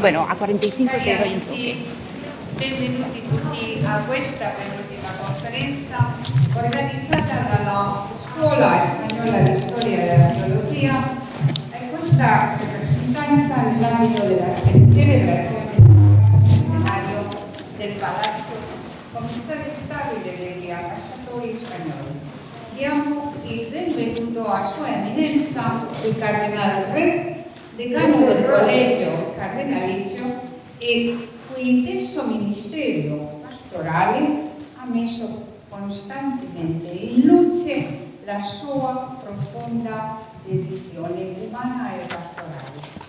Bueno, a 45 te doy un toque. Benvenuti tutti a questa penultima conferenza organizzata dalla Scuola Spagnola di Storia e Archeologia e questa rappresentanza nell'ambito della celebrazione del centenario del Palazzo Commissari Stabile degli Ambasciatori Spagnoli. Diamo il benvenuto a Sua Eminenza il Cardinal Re, decano del Collegio Cardenalizio e cui intenso ministerio pastorale ha messo costantemente in luce la sua profonda dedizione umana e pastorale.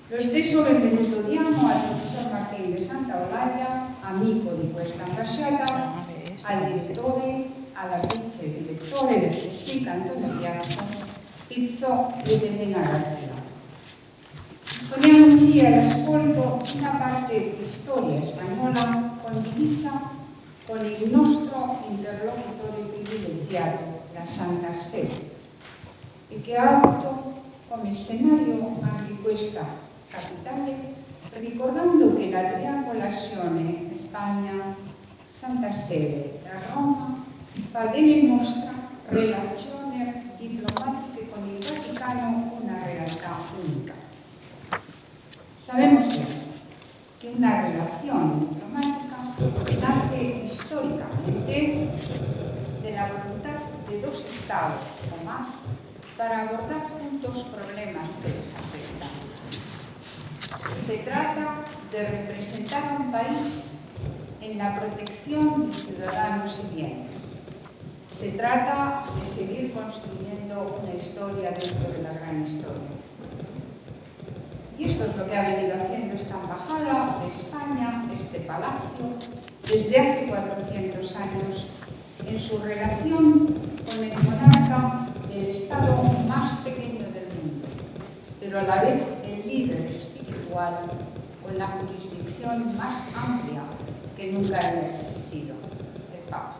Lo stesso benvenuto diamo al professor Martín de Santaolalla, amico di questa ambasciata, al direttore, alla vice direttore del FESIC Antonio Pizzo ed Elena García. Disponiamoci all'ascolto una parte di storia spagnola condivisa con il nostro interlocutore privilegiato, la Santa Sede, e che ha avuto come scenario anche questa capitale, ricordando che la triangolazione Spagna-Santa Sede da Roma fa delle nostre relazioni diplomatiche con il Vaticano una realtà unica. Sabemos bien que una relación diplomática nace históricamente de la voluntad de dos estados o más para abordar juntos problemas que les afectan. Se trata de representar a un país en la protección de ciudadanos y bienes. Se trata de seguir construyendo una historia dentro de la gran historia. Y esto es lo que ha venido haciendo esta embajada de España, este palacio, desde hace 400 años, en su relación con el monarca del estado más pequeño del mundo, pero a la vez el líder espiritual con la jurisdicción más amplia que nunca había existido, el Papa.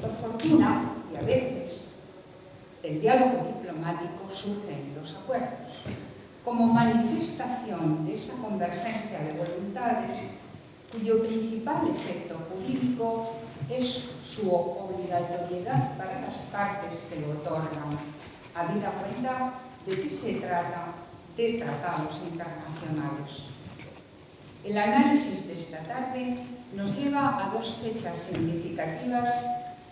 Por fortuna, y a veces, del diálogo diplomático surgen los acuerdos, como manifestación de esa convergencia de voluntades cuyo principal efecto jurídico es su obligatoriedad para las partes que lo otorgan, habida cuenta de que se trata de tratados internacionales. El análisis de esta tarde nos lleva a dos fechas significativas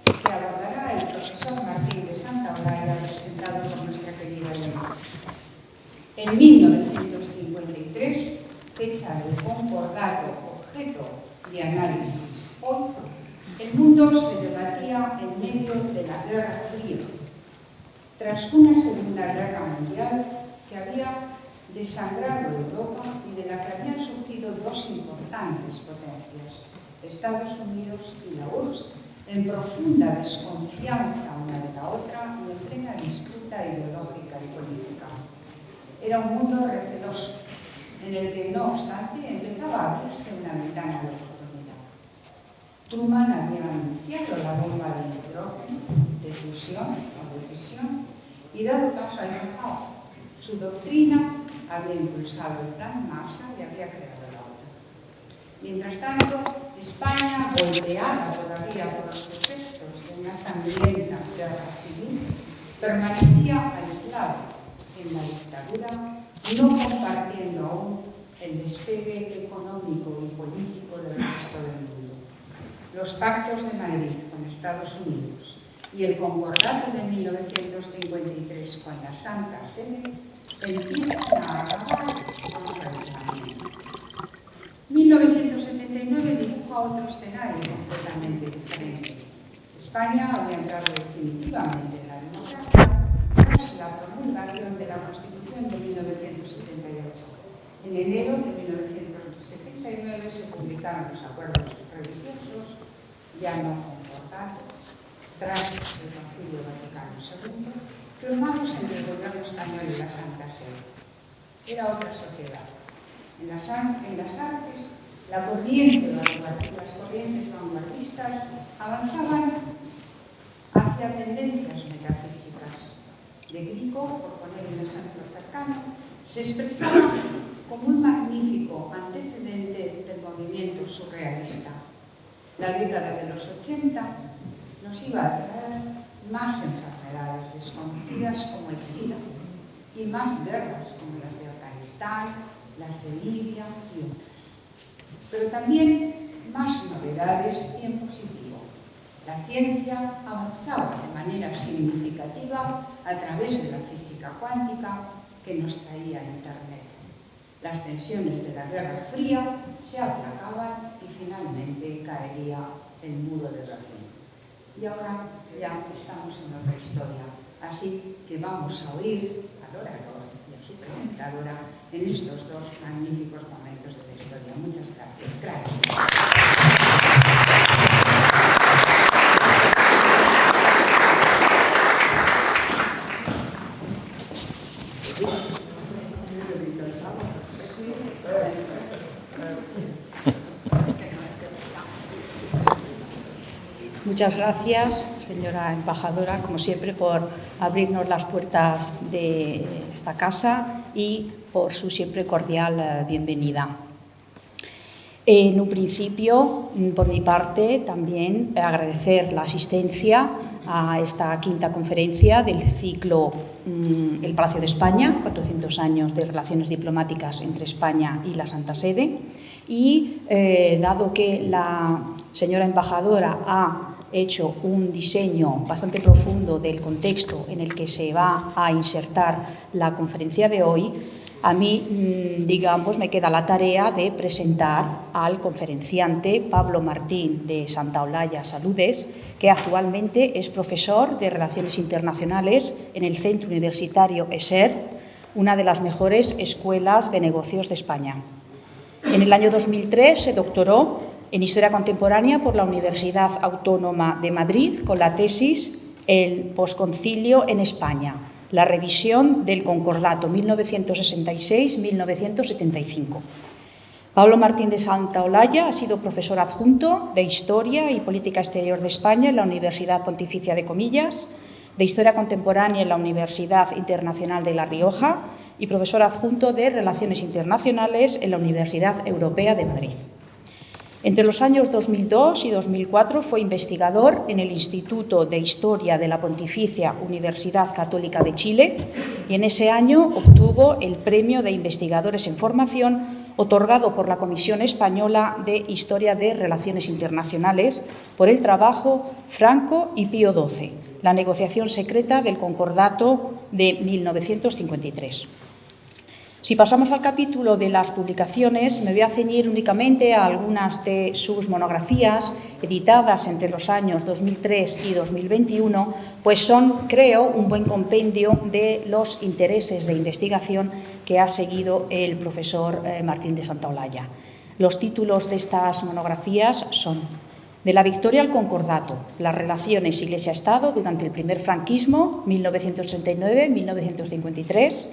que abordará el profesor Martín de Santaolalla, presentado por nuestra querida Elena. En 1953, fecha del concordato objeto de análisis hoy, el mundo se debatía en medio de la Guerra Fría, tras una Segunda Guerra Mundial que había desangrado Europa y de la que habían surgido dos importantes potencias, Estados Unidos y la URSS, en profunda desconfianza una de la otra y en plena disputa ideológica y política. Era un mundo receloso, en el que, no obstante, empezaba a abrirse una ventana de oportunidad. Truman había anunciado la bomba de hidrógeno, de fusión o de fisión, y dado paso a Eisenhower. Su doctrina había impulsado el plan Marshall y había creado la OTAN. Mientras tanto, España, golpeada todavía por los efectos de una sangrienta guerra civil, permanecía aislada en la dictadura, no compartiendo aún el despegue económico y político del resto del mundo. Los pactos de Madrid con Estados Unidos y el concordato de 1953 con la Santa Sede empiezan a acabar con su aislamiento. 1979 dibuja otro escenario completamente diferente. España había entrado definitivamente en la democracia tras la promulgación de la Constitución de 1978. En enero de 1979 se publicaron los acuerdos religiosos, ya no concordados, tras el Concilio Vaticano II, firmados entre el gobierno español y la Santa Sede. Era otra sociedad. En las artes, las corrientes vanguardistas avanzaban hacia tendencias metafísicas. De Grico, por poner un ejemplo cercano, se expresaba como un magnífico antecedente del movimiento surrealista. La década de los 80 nos iba a traer más enfermedades desconocidas como el SIDA y más guerras como las de Afganistán, las de Libia y otras. Pero también más novedades y en positivo. La ciencia avanzaba de manera significativa a través de la física cuántica que nos traía Internet. Las tensiones de la Guerra Fría se aplacaban y finalmente caería el muro de Berlín. Y ahora ya estamos en otra historia, así que vamos a oír al orador y a su presentadora en estos dos magníficos momentos de la historia. Muchas gracias. Gracias. Muchas gracias, señora embajadora, como siempre, por abrirnos las puertas de esta casa y por su siempre cordial bienvenida. En un principio, por mi parte, también agradecer la asistencia a esta quinta conferencia del ciclo El Palacio de España, 400 años de relaciones diplomáticas entre España y la Santa Sede. Y dado que la señora embajadora ha hecho un diseño bastante profundo del contexto en el que se va a insertar la conferencia de hoy, a mí, digamos, me queda la tarea de presentar al conferenciante Pablo Martín de Santaolalla Saludes, que actualmente es profesor de Relaciones Internacionales en el Centro Universitario ESER, una de las mejores escuelas de negocios de España. En el año 2003 se doctoró en Historia Contemporánea por la Universidad Autónoma de Madrid con la tesis El posconcilio en España, la revisión del Concordato 1966-1975. Pablo Martín de Santaolalla ha sido profesor adjunto de Historia y Política Exterior de España en la Universidad Pontificia de Comillas, de Historia Contemporánea en la Universidad Internacional de La Rioja y profesor adjunto de Relaciones Internacionales en la Universidad Europea de Madrid. Entre los años 2002 y 2004 fue investigador en el Instituto de Historia de la Pontificia Universidad Católica de Chile y en ese año obtuvo el Premio de Investigadores en Formación otorgado por la Comisión Española de Historia de Relaciones Internacionales por el trabajo Franco y Pío XII, la negociación secreta del Concordato de 1953. Si pasamos al capítulo de las publicaciones, me voy a ceñir únicamente a algunas de sus monografías editadas entre los años 2003 y 2021, pues son, creo, un buen compendio de los intereses de investigación que ha seguido el profesor Martín de Santaolalla. Los títulos de estas monografías son De la victoria al concordato, las relaciones Iglesia-Estado durante el primer franquismo, 1939-1953,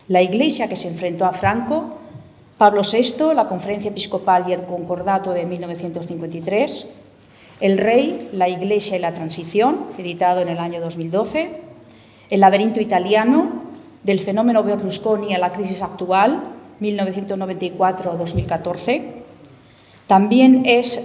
La Iglesia que se enfrentó a Franco, Pablo VI, la Conferencia Episcopal y el Concordato de 1953, El Rey, la Iglesia y la Transición, editado en el año 2012, El laberinto italiano, del fenómeno Berlusconi a la crisis actual, 1994-2014. También es,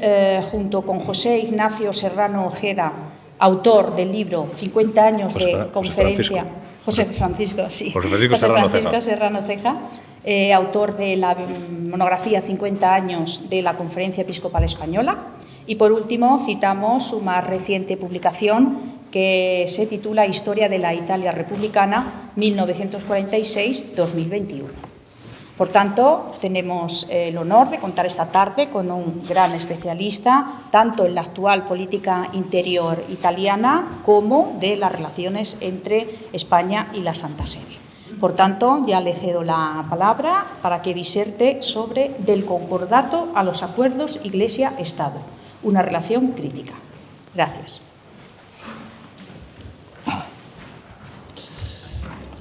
junto con José Ignacio Serrano Ojeda, autor del libro 50 años de conferencia... José Francisco Serrano Ceja, autor de la monografía 50 años de la Conferencia Episcopal Española. Y, por último, citamos su más reciente publicación, que se titula Historia de la Italia Republicana, 1946-2021. Por tanto, tenemos el honor de contar esta tarde con un gran especialista, tanto en la actual política interior italiana como de las relaciones entre España y la Santa Sede. Por tanto, ya le cedo la palabra para que diserte sobre del concordato a los acuerdos Iglesia-Estado, una relación crítica. Gracias.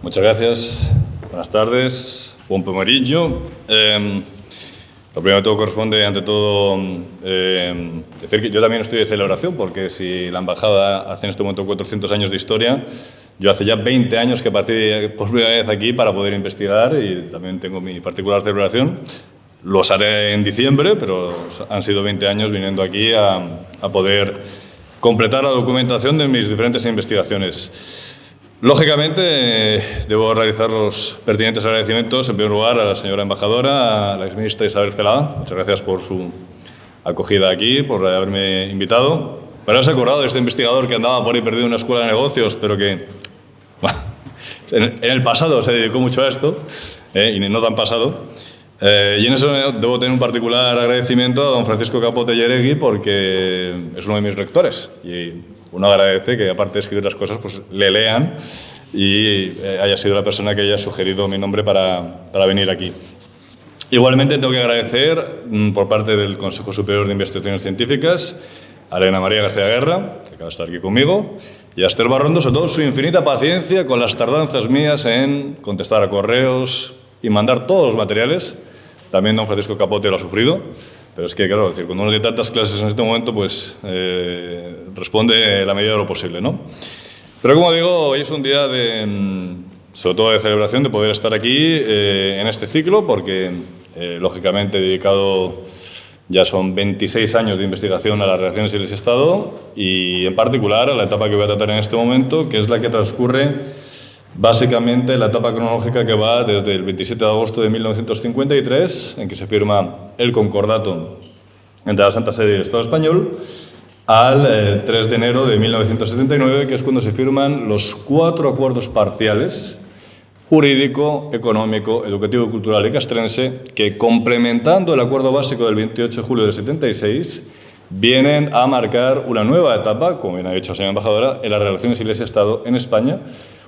Muchas gracias. Buenas tardes. Buen pomeriggio. Lo primero de todo corresponde, ante todo, decir que yo también estoy de celebración, porque si la embajada hace en este momento 400 años de historia, Yo hace ya 20 años que partí por primera vez aquí para poder investigar y también tengo mi particular celebración. Los haré en diciembre, pero han sido 20 años viniendo aquí a poder completar la documentación de mis diferentes investigaciones. Lógicamente, debo realizar los pertinentes agradecimientos, en primer lugar, a la señora embajadora, a la exministra Isabel Celaá. Muchas gracias por su acogida aquí, por haberme invitado. Me habéis acordado de este investigador que andaba por ahí perdido en una escuela de negocios, pero que bueno, en el pasado se dedicó mucho a esto, y no tan pasado. Y en eso debo tener un particular agradecimiento a don Francisco Capote Lleregui, porque es uno de mis lectores. Y uno agradece que, aparte de escribir las cosas, pues le lean y haya sido la persona que haya sugerido mi nombre para venir aquí. Igualmente tengo que agradecer por parte del Consejo Superior de Investigaciones Científicas a Elena María García Guerra, que acaba de estar aquí conmigo, y a Esther Barrondo, sobre todo su infinita paciencia con las tardanzas mías en contestar a correos y mandar todos los materiales. También don Francisco Capote lo ha sufrido, pero es que, claro, decir, cuando uno tiene tantas clases en este momento, pues responde la medida de lo posible, ¿no? Pero como digo, hoy es un día sobre todo de celebración, de poder estar aquí en este ciclo, porque lógicamente he dedicado, ya son 26 años de investigación a las relaciones Iglesia-Estado y en particular a la etapa que voy a tratar en este momento, que es la que transcurre básicamente la etapa cronológica que va desde el 27 de agosto de 1953, en que se firma el concordato entre la Santa Sede y el Estado español, al 3 de enero de 1979, que es cuando se firman los 4 acuerdos parciales jurídico, económico, educativo, cultural y castrense, que complementando el acuerdo básico del 28 de julio del 76, vienen a marcar una nueva etapa, como bien ha dicho la señora embajadora, en las relaciones Iglesia-Estado en España.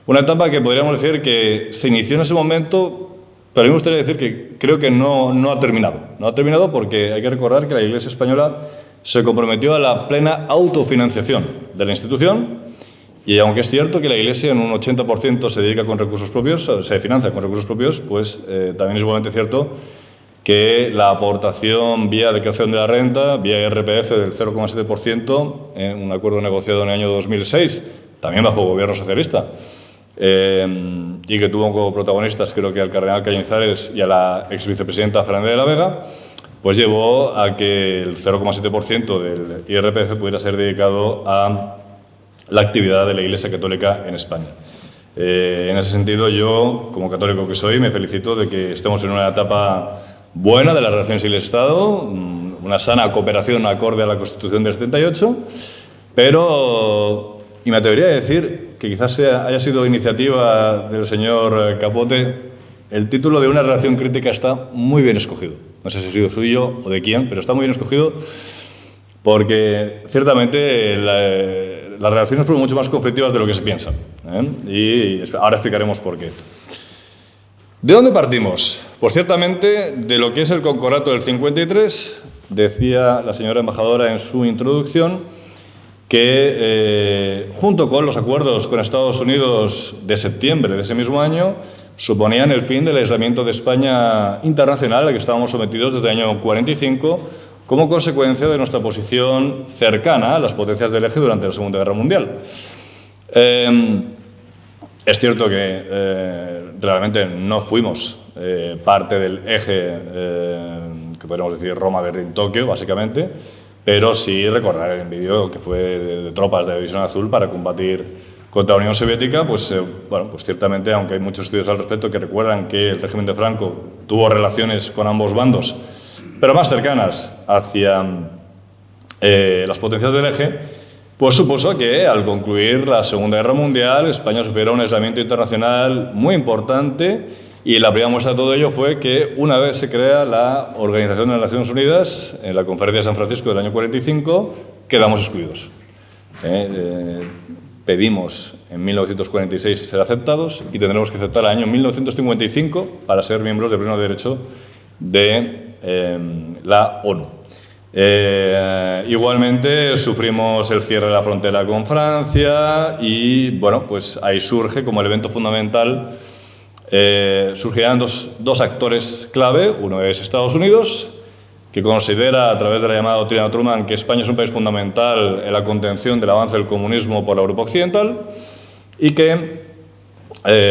Una etapa que podríamos decir que se inició en ese momento, pero a mí me gustaría decir que creo que no ha terminado. No ha terminado porque hay que recordar que la Iglesia española se comprometió a la plena autofinanciación de la institución. Y aunque es cierto que la Iglesia en un 80% se dedica con recursos propios, se financia con recursos propios, pues también es igualmente cierto que la aportación vía declaración de la renta, vía IRPF del 0,7%, en un acuerdo negociado en el año 2006, también bajo gobierno socialista, y que tuvo como protagonistas creo que al cardenal Cañizares y a la ex vicepresidenta Fernández de la Vega, pues llevó a que el 0,7% del IRPF pudiera ser dedicado a la actividad de la Iglesia Católica en España. En ese sentido, yo, como católico que soy, me felicito de que estemos en una etapa buena de las relaciones Iglesia-Estado, una sana cooperación acorde a la Constitución del 78, pero, y me atrevería a decir que quizás haya sido iniciativa del señor Capote, el título de una relación crítica está muy bien escogido. No sé si ha sido suyo o de quién, pero está muy bien escogido porque ciertamente las relaciones fueron mucho más conflictivas de lo que se piensa, y ahora explicaremos por qué. ¿De dónde partimos? Pues ciertamente de lo que es el concordato del 53, decía la señora embajadora en su introducción, que junto con los acuerdos con Estados Unidos de septiembre de ese mismo año, suponían el fin del aislamiento de España internacional al que estábamos sometidos desde el año 45, como consecuencia de nuestra posición cercana a las potencias del eje durante la Segunda Guerra Mundial. Es cierto que realmente no fuimos parte del eje, que podríamos decir Roma-Berlín-Tokio, básicamente, pero sí recordar el envío que fue de tropas de la División Azul para combatir contra la Unión Soviética, pues ciertamente, aunque hay muchos estudios al respecto que recuerdan que el régimen de Franco tuvo relaciones con ambos bandos, pero más cercanas hacia las potencias del eje, pues supuso que al concluir la Segunda Guerra Mundial España sufriera un aislamiento internacional muy importante, y la primera muestra de todo ello fue que una vez se crea la Organización de las Naciones Unidas, en la Conferencia de San Francisco del año 45, quedamos excluidos. Pedimos en 1946 ser aceptados y tendremos que aceptar el año 1955 para ser miembros de pleno derecho de la ONU. Igualmente sufrimos el cierre de la frontera con Francia y, bueno, pues ahí surge como elemento fundamental, surgirán dos actores clave. Uno es Estados Unidos, que considera a través de la llamada doctrina Truman que España es un país fundamental en la contención del avance del comunismo por la Europa occidental, y que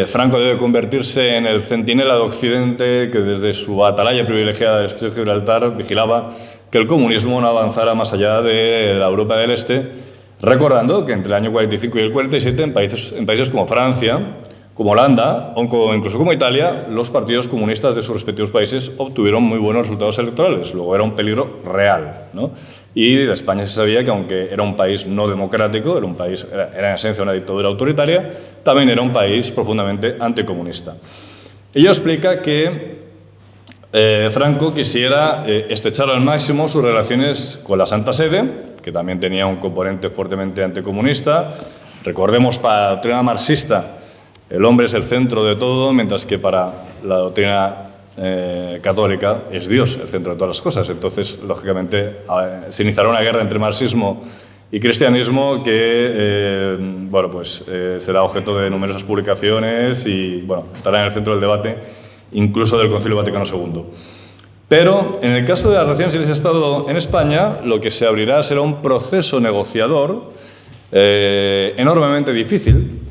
Franco debe convertirse en el centinela de Occidente que desde su atalaya privilegiada del Estrecho de Gibraltar vigilaba que el comunismo no avanzara más allá de la Europa del Este, recordando que entre el año 45 y el 47 en países como Francia, como Holanda o incluso como Italia, los partidos comunistas de sus respectivos países obtuvieron muy buenos resultados electorales. Luego era un peligro real, ¿no? Y de España se sabía que aunque era un país no democrático, era en esencia una dictadura autoritaria, también era un país profundamente anticomunista. Ello explica que Franco quisiera estrechar al máximo sus relaciones con la Santa Sede, que también tenía un componente fuertemente anticomunista. Recordemos, para la doctrina marxista, el hombre es el centro de todo, mientras que para la doctrina católica es Dios el centro de todas las cosas. Entonces, lógicamente, se iniciará una guerra entre marxismo y cristianismo que será objeto de numerosas publicaciones y estará en el centro del debate, incluso del Concilio Vaticano II. Pero, en el caso de las relaciones Iglesia-Estado en España, lo que se abrirá será un proceso negociador enormemente difícil,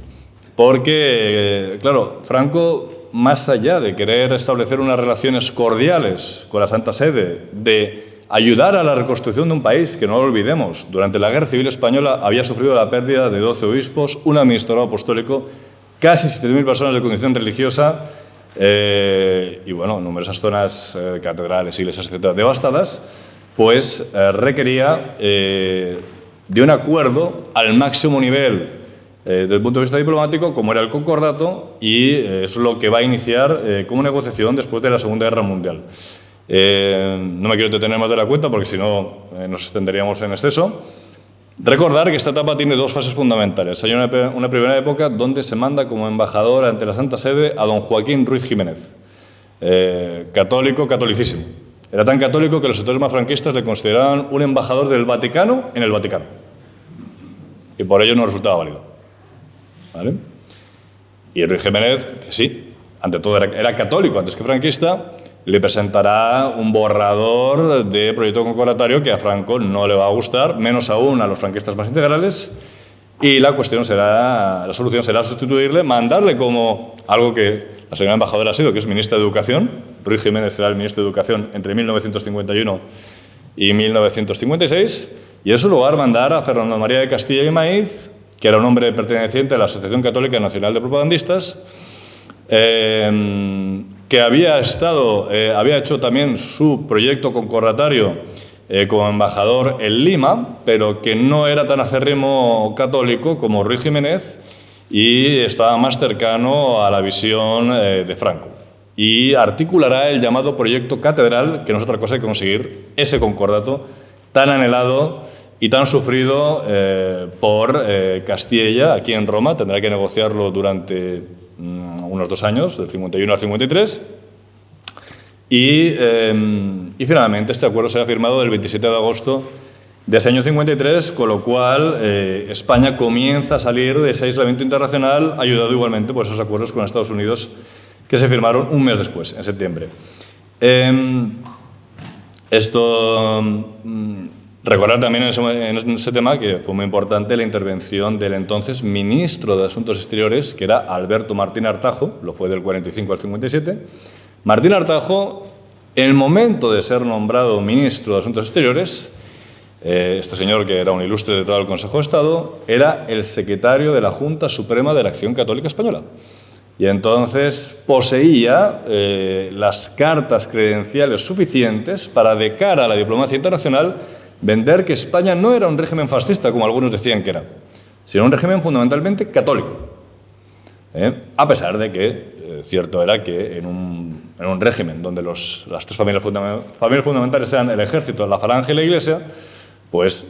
porque, claro, Franco, más allá de querer establecer unas relaciones cordiales con la Santa Sede, de ayudar a la reconstrucción de un país, que no lo olvidemos, durante la Guerra Civil Española había sufrido la pérdida de 12 obispos, un administrador apostólico, casi 7.000 personas de condición religiosa y, numerosas zonas, catedrales, iglesias, etcétera, devastadas, pues requería de un acuerdo al máximo nivel desde el punto de vista diplomático, como era el concordato, y eso es lo que va a iniciar como negociación después de la Segunda Guerra Mundial. No me quiero detener más de la cuenta porque si no nos extenderíamos en exceso. Recordar que esta etapa tiene dos fases fundamentales. Hay una primera época donde se manda como embajador ante la Santa Sede a don Joaquín Ruiz Jiménez, católico, catolicísimo. Era tan católico que los sectores más franquistas le consideraban un embajador del Vaticano en el Vaticano. Y por ello no resultaba válido. ¿Vale? Y Ruiz Jiménez, que sí, ante todo era católico antes que franquista, le presentará un borrador de proyecto concordatario que a Franco no le va a gustar, menos aún a los franquistas más integrales, y la solución será sustituirle, mandarle como algo que la señora embajadora ha sido, que es ministra de Educación. Ruiz Jiménez será el ministro de Educación entre 1951 y 1956, y en su lugar mandar a Fernando María de Castilla y Maíz, que era un hombre perteneciente a la Asociación Católica Nacional de Propagandistas, que había hecho también su proyecto concordatario como embajador en Lima, pero que no era tan acérrimo católico como Ruiz Jiménez y estaba más cercano a la visión de Franco. Y articulará el llamado Proyecto Catedral, que no es otra cosa que conseguir ese concordato tan anhelado y tan sufrido por Castilla, aquí en Roma. Tendrá que negociarlo durante unos 2 años, del 51 al 53, y finalmente este acuerdo será firmado el 27 de agosto de ese año 53, con lo cual España comienza a salir de ese aislamiento internacional, ayudado igualmente por esos acuerdos con Estados Unidos que se firmaron un mes después, en septiembre. Recordar también en ese tema que fue muy importante la intervención del entonces ministro de Asuntos Exteriores, que era Alberto Martín Artajo, lo fue del 45 al 57. Martín Artajo, en el momento de ser nombrado ministro de Asuntos Exteriores, este señor, que era un ilustre de todo el Consejo de Estado, era el secretario de la Junta Suprema de la Acción Católica Española. Y entonces poseía las cartas credenciales suficientes para, de cara a la diplomacia internacional, vender que España no era un régimen fascista, como algunos decían que era, sino un régimen fundamentalmente católico. A pesar de que cierto era que en un régimen donde las tres familias fundamentales eran el ejército, la falange y la iglesia, pues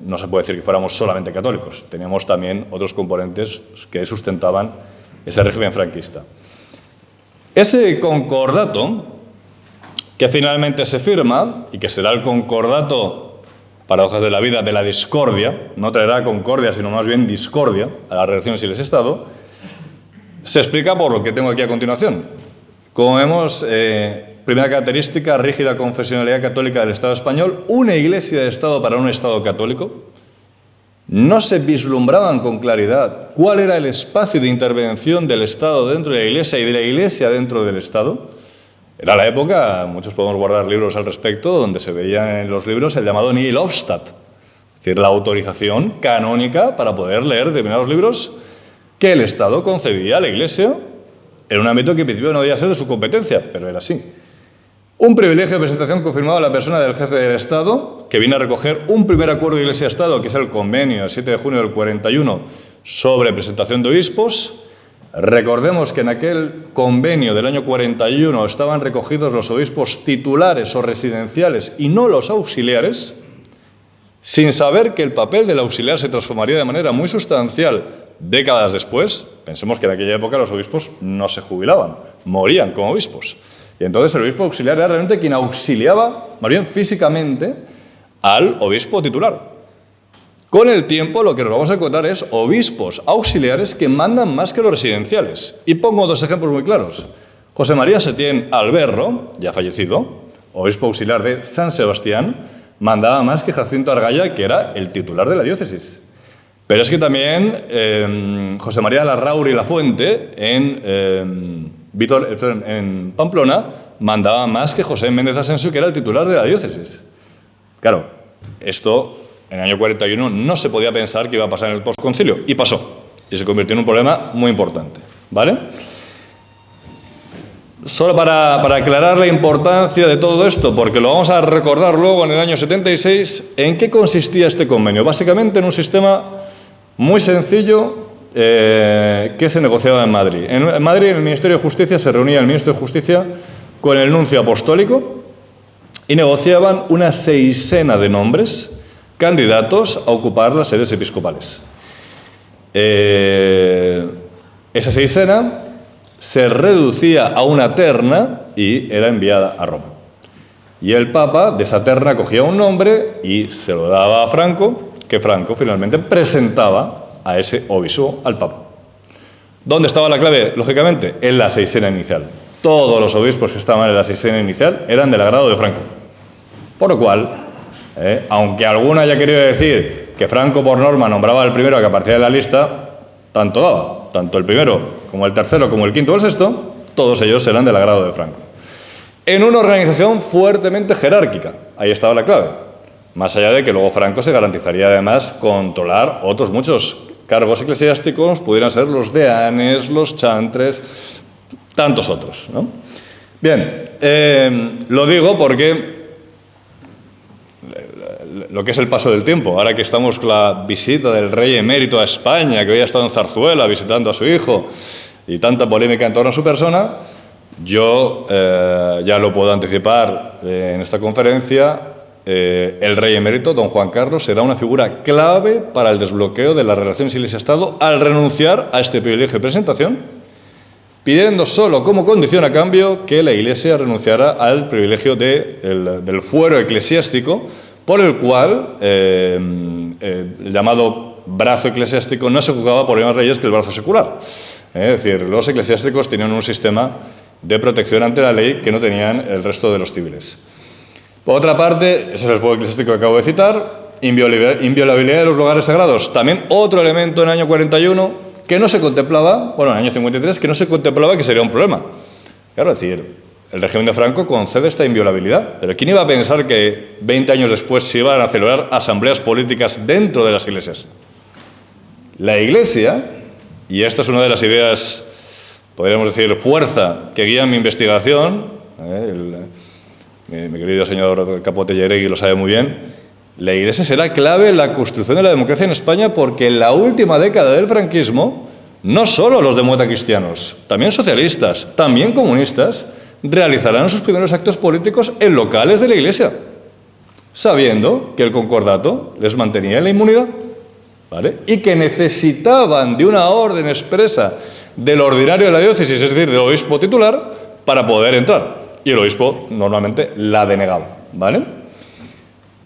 no se puede decir que fuéramos solamente católicos. Teníamos también otros componentes que sustentaban ese régimen franquista. Ese concordato, que finalmente se firma, y que será el concordato, paradojas de la vida, de la discordia, no traerá concordia, sino más bien discordia a las relaciones Iglesia-Estado, se explica por lo que tengo aquí a continuación. Como vemos, primera característica, rígida confesionalidad católica del Estado español, una Iglesia de Estado para un Estado católico. no se vislumbraban con claridad cuál era el espacio de intervención del Estado dentro de la Iglesia y de la Iglesia dentro del Estado. Era la época, muchos podemos guardar libros al respecto, donde se veía en los libros el llamado nihil obstat, es decir, la autorización canónica para poder leer determinados libros que el Estado concedía a la Iglesia en un ámbito que en principio no debía ser de su competencia, pero era así. Un privilegio de presentación confirmado a la persona del jefe del Estado, que viene a recoger un primer acuerdo de Iglesia-Estado, que es el convenio del 7 de junio del 41 sobre presentación de obispos. Recordemos que en aquel convenio del año 41 estaban recogidos los obispos titulares o residenciales y no los auxiliares, sin saber que el papel del auxiliar se transformaría de manera muy sustancial décadas después. Pensemos que en aquella época los obispos no se jubilaban, morían como obispos. Y entonces el obispo auxiliar era realmente quien auxiliaba, más bien físicamente, al obispo titular. Con el tiempo lo que nos vamos a encontrar es obispos auxiliares que mandan más que los residenciales. Y pongo dos ejemplos muy claros. José María Setién Alberro, ya fallecido, obispo auxiliar de San Sebastián, mandaba más que Jacinto Argaya, que era el titular de la diócesis. Pero es que también José María Larrauri Lafuente, en Pamplona, mandaba más que José Méndez Asensio, que era el titular de la diócesis. Claro, esto en el año 41 no se podía pensar que iba a pasar en el posconcilio, y pasó. Y se convirtió en un problema muy importante, ¿vale? Solo para aclarar la importancia de todo esto, porque lo vamos a recordar luego en el año 76, ¿en qué consistía este convenio? Básicamente en un sistema muy sencillo que se negociaba en Madrid. En Madrid, en el Ministerio de Justicia, se reunía el ministro de Justicia con el nuncio apostólico y negociaban una seisena de nombres candidatos a ocupar las sedes episcopales. Esa seisena se reducía a una terna y era enviada a Roma. Y el Papa de esa terna cogía un nombre y se lo daba a Franco, que Franco finalmente presentaba a ese obispo al Papa. ¿Dónde estaba la clave? Lógicamente, en la seisena inicial. Todos los obispos que estaban en la seisena inicial eran del agrado de Franco. Por lo cual, aunque alguno haya querido decir que Franco por norma nombraba al primero que aparecía en la lista, tanto daba, tanto el primero como el tercero, como el quinto o el sexto, todos ellos eran del agrado de Franco. En una organización fuertemente jerárquica, ahí estaba la clave. Más allá de que luego Franco se garantizaría además controlar otros muchos cargos eclesiásticos, pudieran ser los deanes, los chantres, tantos otros, ¿no? Bien, lo digo porque lo que es el paso del tiempo, ahora que estamos con la visita del rey emérito a España, que hoy ha estado en Zarzuela visitando a su hijo, y tanta polémica en torno a su persona, yo ya lo puedo anticipar en esta conferencia, el rey emérito, don Juan Carlos, será una figura clave para el desbloqueo de las relaciones Iglesia-Estado al renunciar a este privilegio de presentación, pidiendo solo como condición a cambio que la Iglesia renunciara al privilegio del fuero eclesiástico, por el cual el llamado brazo eclesiástico no se juzgaba por más reyes que el brazo secular. Es decir, los eclesiásticos tenían un sistema de protección ante la ley que no tenían el resto de los civiles. Por otra parte, ese es el fuero eclesiástico que acabo de citar, inviolabilidad de los lugares sagrados. También otro elemento en el año 41 que no se contemplaba, bueno, en el año 53, que no se contemplaba que sería un problema. Claro, es decir, el régimen de Franco concede esta inviolabilidad, pero ¿quién iba a pensar que 20 años después se iban a celebrar asambleas políticas dentro de las iglesias? La Iglesia, y esta es una de las ideas, podríamos decir, fuerza que guía mi investigación, mi querido señor Capote Lleiregui lo sabe muy bien, la Iglesia será clave en la construcción de la democracia en España porque en la última década del franquismo, no solo los demócratas cristianos, también socialistas, también comunistas, realizarán sus primeros actos políticos en locales de la Iglesia, sabiendo que el concordato les mantenía en la inmunidad, ¿vale? Y que necesitaban de una orden expresa del ordinario de la diócesis, es decir, del obispo titular, para poder entrar. Y el obispo normalmente la denegaba, ¿vale?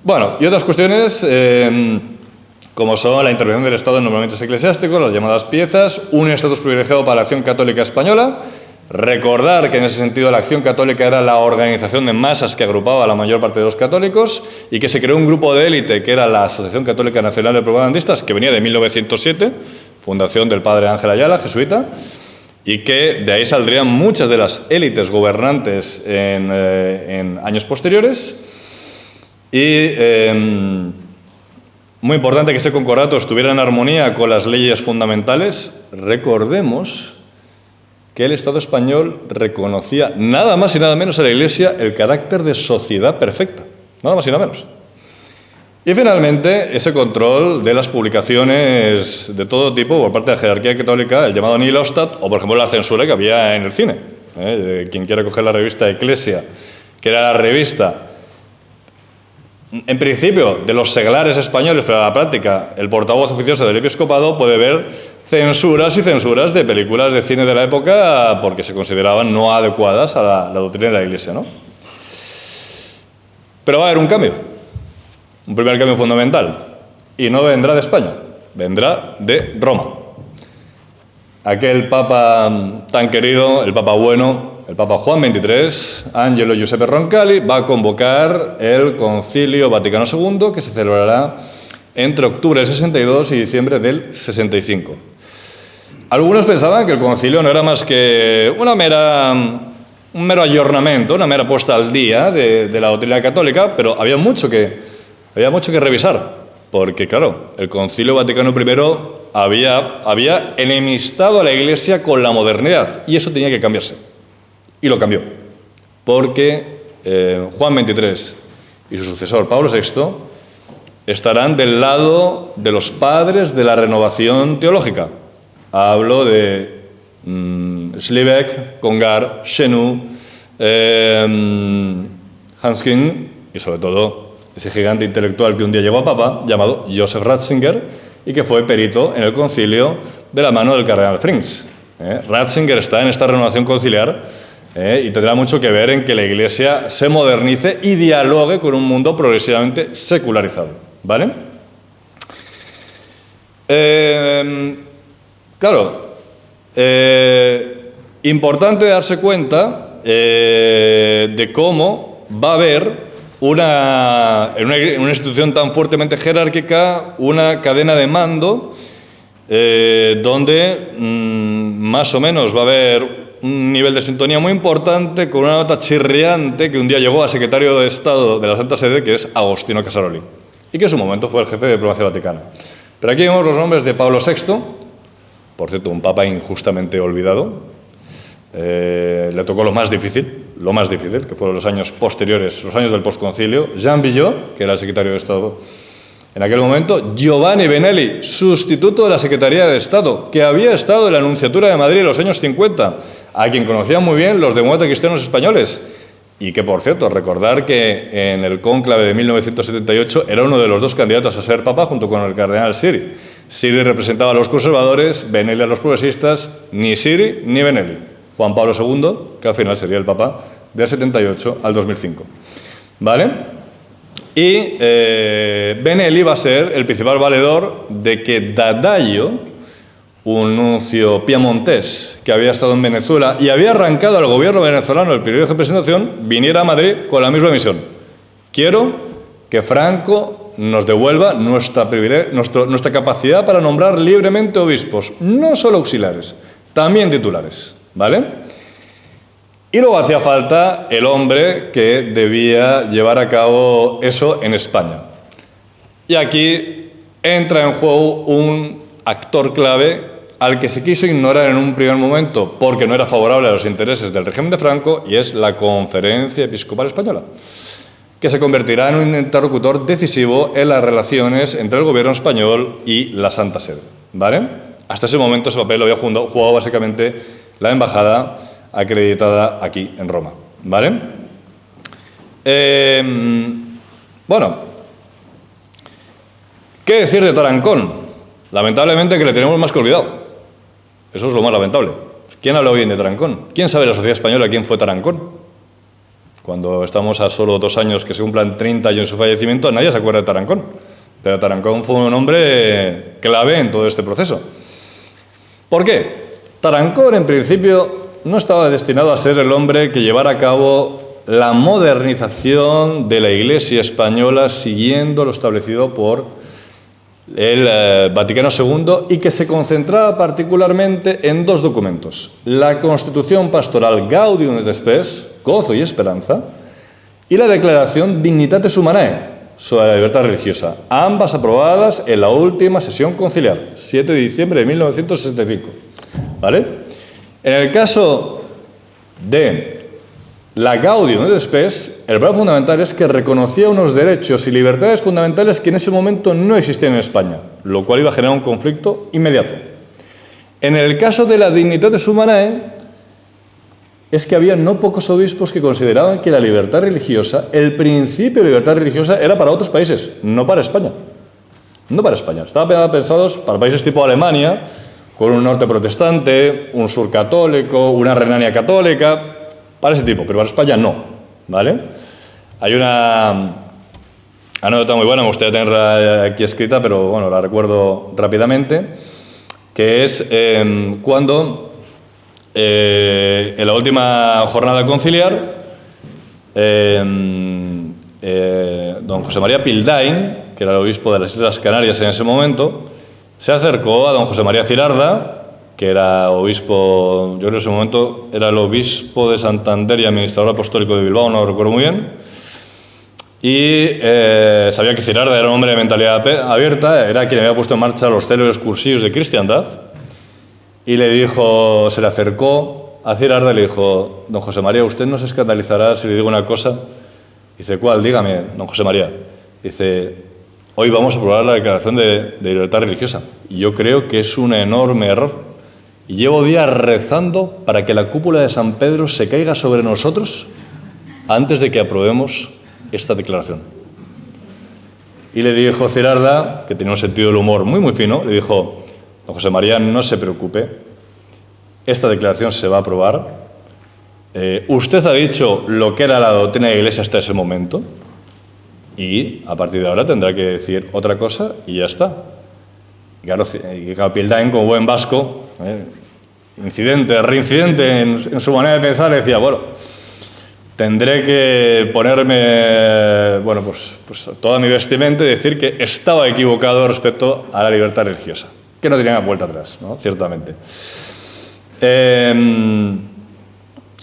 Bueno, y otras cuestiones, como son la intervención del Estado en nombramientos eclesiásticos, las llamadas piezas, un estatus privilegiado para la acción católica española, Recordar que en ese sentido la Acción Católica era la organización de masas que agrupaba a la mayor parte de los católicos y que se creó un grupo de élite que era la Asociación Católica Nacional de Propagandistas, que venía de 1907, fundación del padre Ángel Ayala, jesuita, y que de ahí saldrían muchas de las élites gobernantes en años posteriores. Y muy importante que ese concordato estuviera en armonía con las leyes fundamentales. Recordemos que el Estado español reconocía nada más y nada menos a la Iglesia el carácter de sociedad perfecta, nada más y nada menos. Y finalmente, ese control de las publicaciones de todo tipo por parte de la jerarquía católica, el llamado Nihilostat, o por ejemplo la censura que había en el cine. Quien quiera coger la revista Ecclesia, que era la revista, en principio, de los seglares españoles, pero a la práctica, el portavoz oficioso del episcopado puede ver censuras y censuras de películas de cine de la época porque se consideraban no adecuadas a la doctrina de la Iglesia, ¿no? Pero va a haber un cambio, un primer cambio fundamental, y no vendrá de España, vendrá de Roma. Aquel papa tan querido, el papa bueno, el Papa Juan XXIII, Angelo Giuseppe Roncalli, va a convocar el Concilio Vaticano II, que se celebrará entre octubre del 62 y diciembre del 65. Algunos pensaban que el concilio no era más que un mero ayornamiento, una mera puesta al día de la doctrina católica, pero había mucho que revisar, porque claro, el Concilio Vaticano I había enemistado a la Iglesia con la modernidad, y eso tenía que cambiarse. Y lo cambió, porque Juan XXIII y su sucesor Pablo VI estarán del lado de los padres de la renovación teológica. Hablo de Schliebeck, Congar, Chenu, Hanskin y sobre todo ese gigante intelectual que un día llegó a papa, llamado Joseph Ratzinger, y que fue perito en el concilio de la mano del cardenal Frings. Ratzinger está en esta renovación conciliar y tendrá mucho que ver en que la Iglesia se modernice y dialogue con un mundo progresivamente secularizado, ¿vale? Claro, importante darse cuenta de cómo va a haber en una institución tan fuertemente jerárquica una cadena de mando donde más o menos va a haber un nivel de sintonía muy importante con una nota chirriante que un día llegó a secretario de Estado de la Santa Sede, que es Agostino Casaroli, y que en su momento fue el jefe de diplomacia vaticana. Pero aquí vemos los nombres de Pablo VI, por cierto, un papa injustamente olvidado. Le tocó lo más difícil, que fueron los años posteriores, los años del posconcilio. Jean Villot, que era el secretario de Estado en aquel momento, Giovanni Benelli, sustituto de la Secretaría de Estado, que había estado en la Nunciatura de Madrid en los años 50, a quien conocían muy bien los demócratas cristianos españoles, y que, por cierto, recordar que en el cónclave de 1978 era uno de los dos candidatos a ser papa junto con el cardenal Siri. Siri representaba a los conservadores, Benelli a los progresistas, ni Siri ni Benelli. Juan Pablo II, que al final sería el papa del 78 al 2005. ¿Vale? Y Benelli va a ser el principal valedor de que D'Addaio, un nuncio piamontés que había estado en Venezuela y había arrancado al gobierno venezolano el periodo de presentación, viniera a Madrid con la misma misión. Quiero que Franco nos devuelva nuestra capacidad para nombrar libremente obispos, no solo auxiliares, también titulares, ¿vale? Y luego hacía falta el hombre que debía llevar a cabo eso en España. Y aquí entra en juego un actor clave al que se quiso ignorar en un primer momento porque no era favorable a los intereses del régimen de Franco, y es la Conferencia Episcopal Española, que se convertirá en un interlocutor decisivo en las relaciones entre el gobierno español y la Santa Sede, ¿vale? Hasta ese momento ese papel lo había jugado básicamente la embajada acreditada aquí en Roma, ¿vale? Bueno, ¿qué decir de Tarancón? Lamentablemente que le tenemos más que olvidado. Eso es lo más lamentable. ¿Quién habla bien de Tarancón? ¿Quién sabe de la sociedad española quién fue Tarancón? Cuando estamos a solo 2 años que se cumplan 30 años de su fallecimiento, nadie se acuerda de Tarancón. Pero Tarancón fue un hombre clave en todo este proceso. ¿Por qué? Tarancón, en principio, no estaba destinado a ser el hombre que llevara a cabo la modernización de la Iglesia española siguiendo lo establecido por el Vaticano II y que se concentraba particularmente en dos documentos: la Constitución Pastoral Gaudium et Spes, Gozo y Esperanza, y la Declaración Dignitatis Humanae sobre la libertad religiosa, ambas aprobadas en la última sesión conciliar, 7 de diciembre de 1965. ¿Vale? En el caso de la Gaudium et Spes, el problema fundamental es que reconocía unos derechos y libertades fundamentales que en ese momento no existían en España, lo cual iba a generar un conflicto inmediato. En el caso de la Dignitatis Humanae, es que había no pocos obispos que consideraban que la libertad religiosa, el principio de libertad religiosa, era para otros países, no para España. No para España. Estaban pensados para países tipo Alemania, con un norte protestante, un sur católico, una Renania católica, para ese tipo, pero para España no, ¿vale? Hay una anécdota muy buena, me gustaría tenerla aquí escrita, pero bueno, la recuerdo rápidamente, que es cuando en la última jornada conciliar, don José María Pildain, que era el obispo de las Islas Canarias en ese momento, se acercó a don José María Cirarda, que era obispo, yo creo que en ese momento era el obispo de Santander y administrador apostólico de Bilbao, no lo recuerdo muy bien, y sabía que Cirarda era un hombre de mentalidad abierta, era quien había puesto en marcha los célebres cursillos de cristiandad, y le dijo, se le acercó a Cirarda y le dijo: don José María, usted no se escandalizará si le digo una cosa. Dice: ¿cuál? Dígame, don José María. Dice: hoy vamos a aprobar la declaración de libertad religiosa, y yo creo que es un enorme error. Y llevo días rezando para que la cúpula de San Pedro se caiga sobre nosotros antes de que aprobemos esta declaración. Y le dijo Cirarda, que tenía un sentido del humor muy, muy fino, le dijo: don José María, no se preocupe, esta declaración se va a aprobar. Usted ha dicho lo que era la doctrina de la Iglesia hasta ese momento, y a partir de ahora tendrá que decir otra cosa y ya está. Y claro, Pildain, como buen vasco, reincidente en su manera de pensar, decía: bueno, tendré que ponerme, bueno, pues toda mi vestimenta y decir que estaba equivocado respecto a la libertad religiosa, que no tenía vuelta atrás, ¿no? Ciertamente.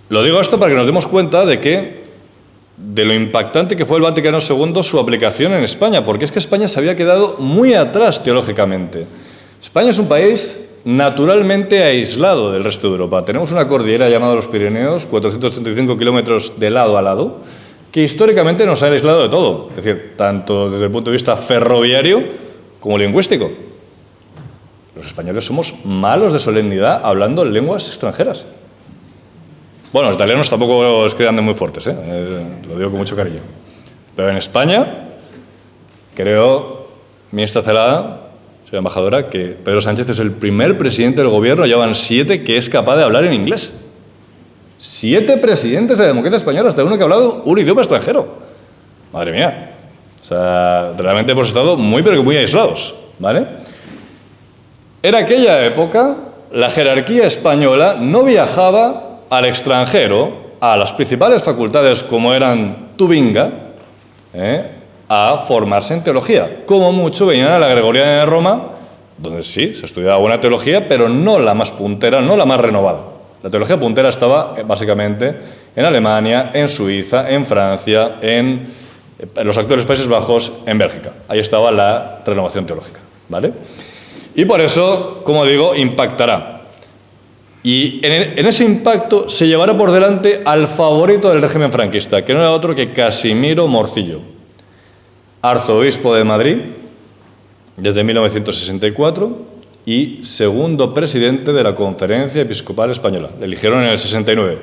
Lo digo esto para que nos demos cuenta de lo impactante que fue el Vaticano II su aplicación en España, porque es que España se había quedado muy atrás teológicamente. España es un país naturalmente aislado del resto de Europa. Tenemos una cordillera llamada los Pirineos, 435 kilómetros de lado a lado, que históricamente nos ha aislado de todo, es decir, tanto desde el punto de vista ferroviario como lingüístico. Los españoles somos malos de solemnidad hablando lenguas extranjeras. Bueno, los italianos tampoco es que anden muy fuertes, lo digo con mucho cariño. Pero en España, creo, ministra Celada, señora embajadora, que Pedro Sánchez es el primer presidente del gobierno, llevan 7, que es capaz de hablar en inglés. 7 presidentes de la democracia española, hasta uno que ha hablado un idioma extranjero. Madre mía. O sea, realmente hemos estado muy, pero muy aislados, ¿vale? En aquella época, la jerarquía española no viajaba al extranjero, a las principales facultades como eran Tubinga, a formarse en teología. Como mucho venían a la Gregoriana de Roma, donde sí, se estudiaba buena teología, pero no la más puntera, no la más renovada. La teología puntera estaba básicamente en Alemania, en Suiza, en Francia, en los actuales Países Bajos, en Bélgica. Ahí estaba la renovación teológica, ¿vale? Y por eso, como digo, impactará. Y en ese impacto se llevará por delante al favorito del régimen franquista, que no era otro que Casimiro Morcillo, arzobispo de Madrid desde 1964 y segundo presidente de la Conferencia Episcopal Española. Le eligieron en el 69,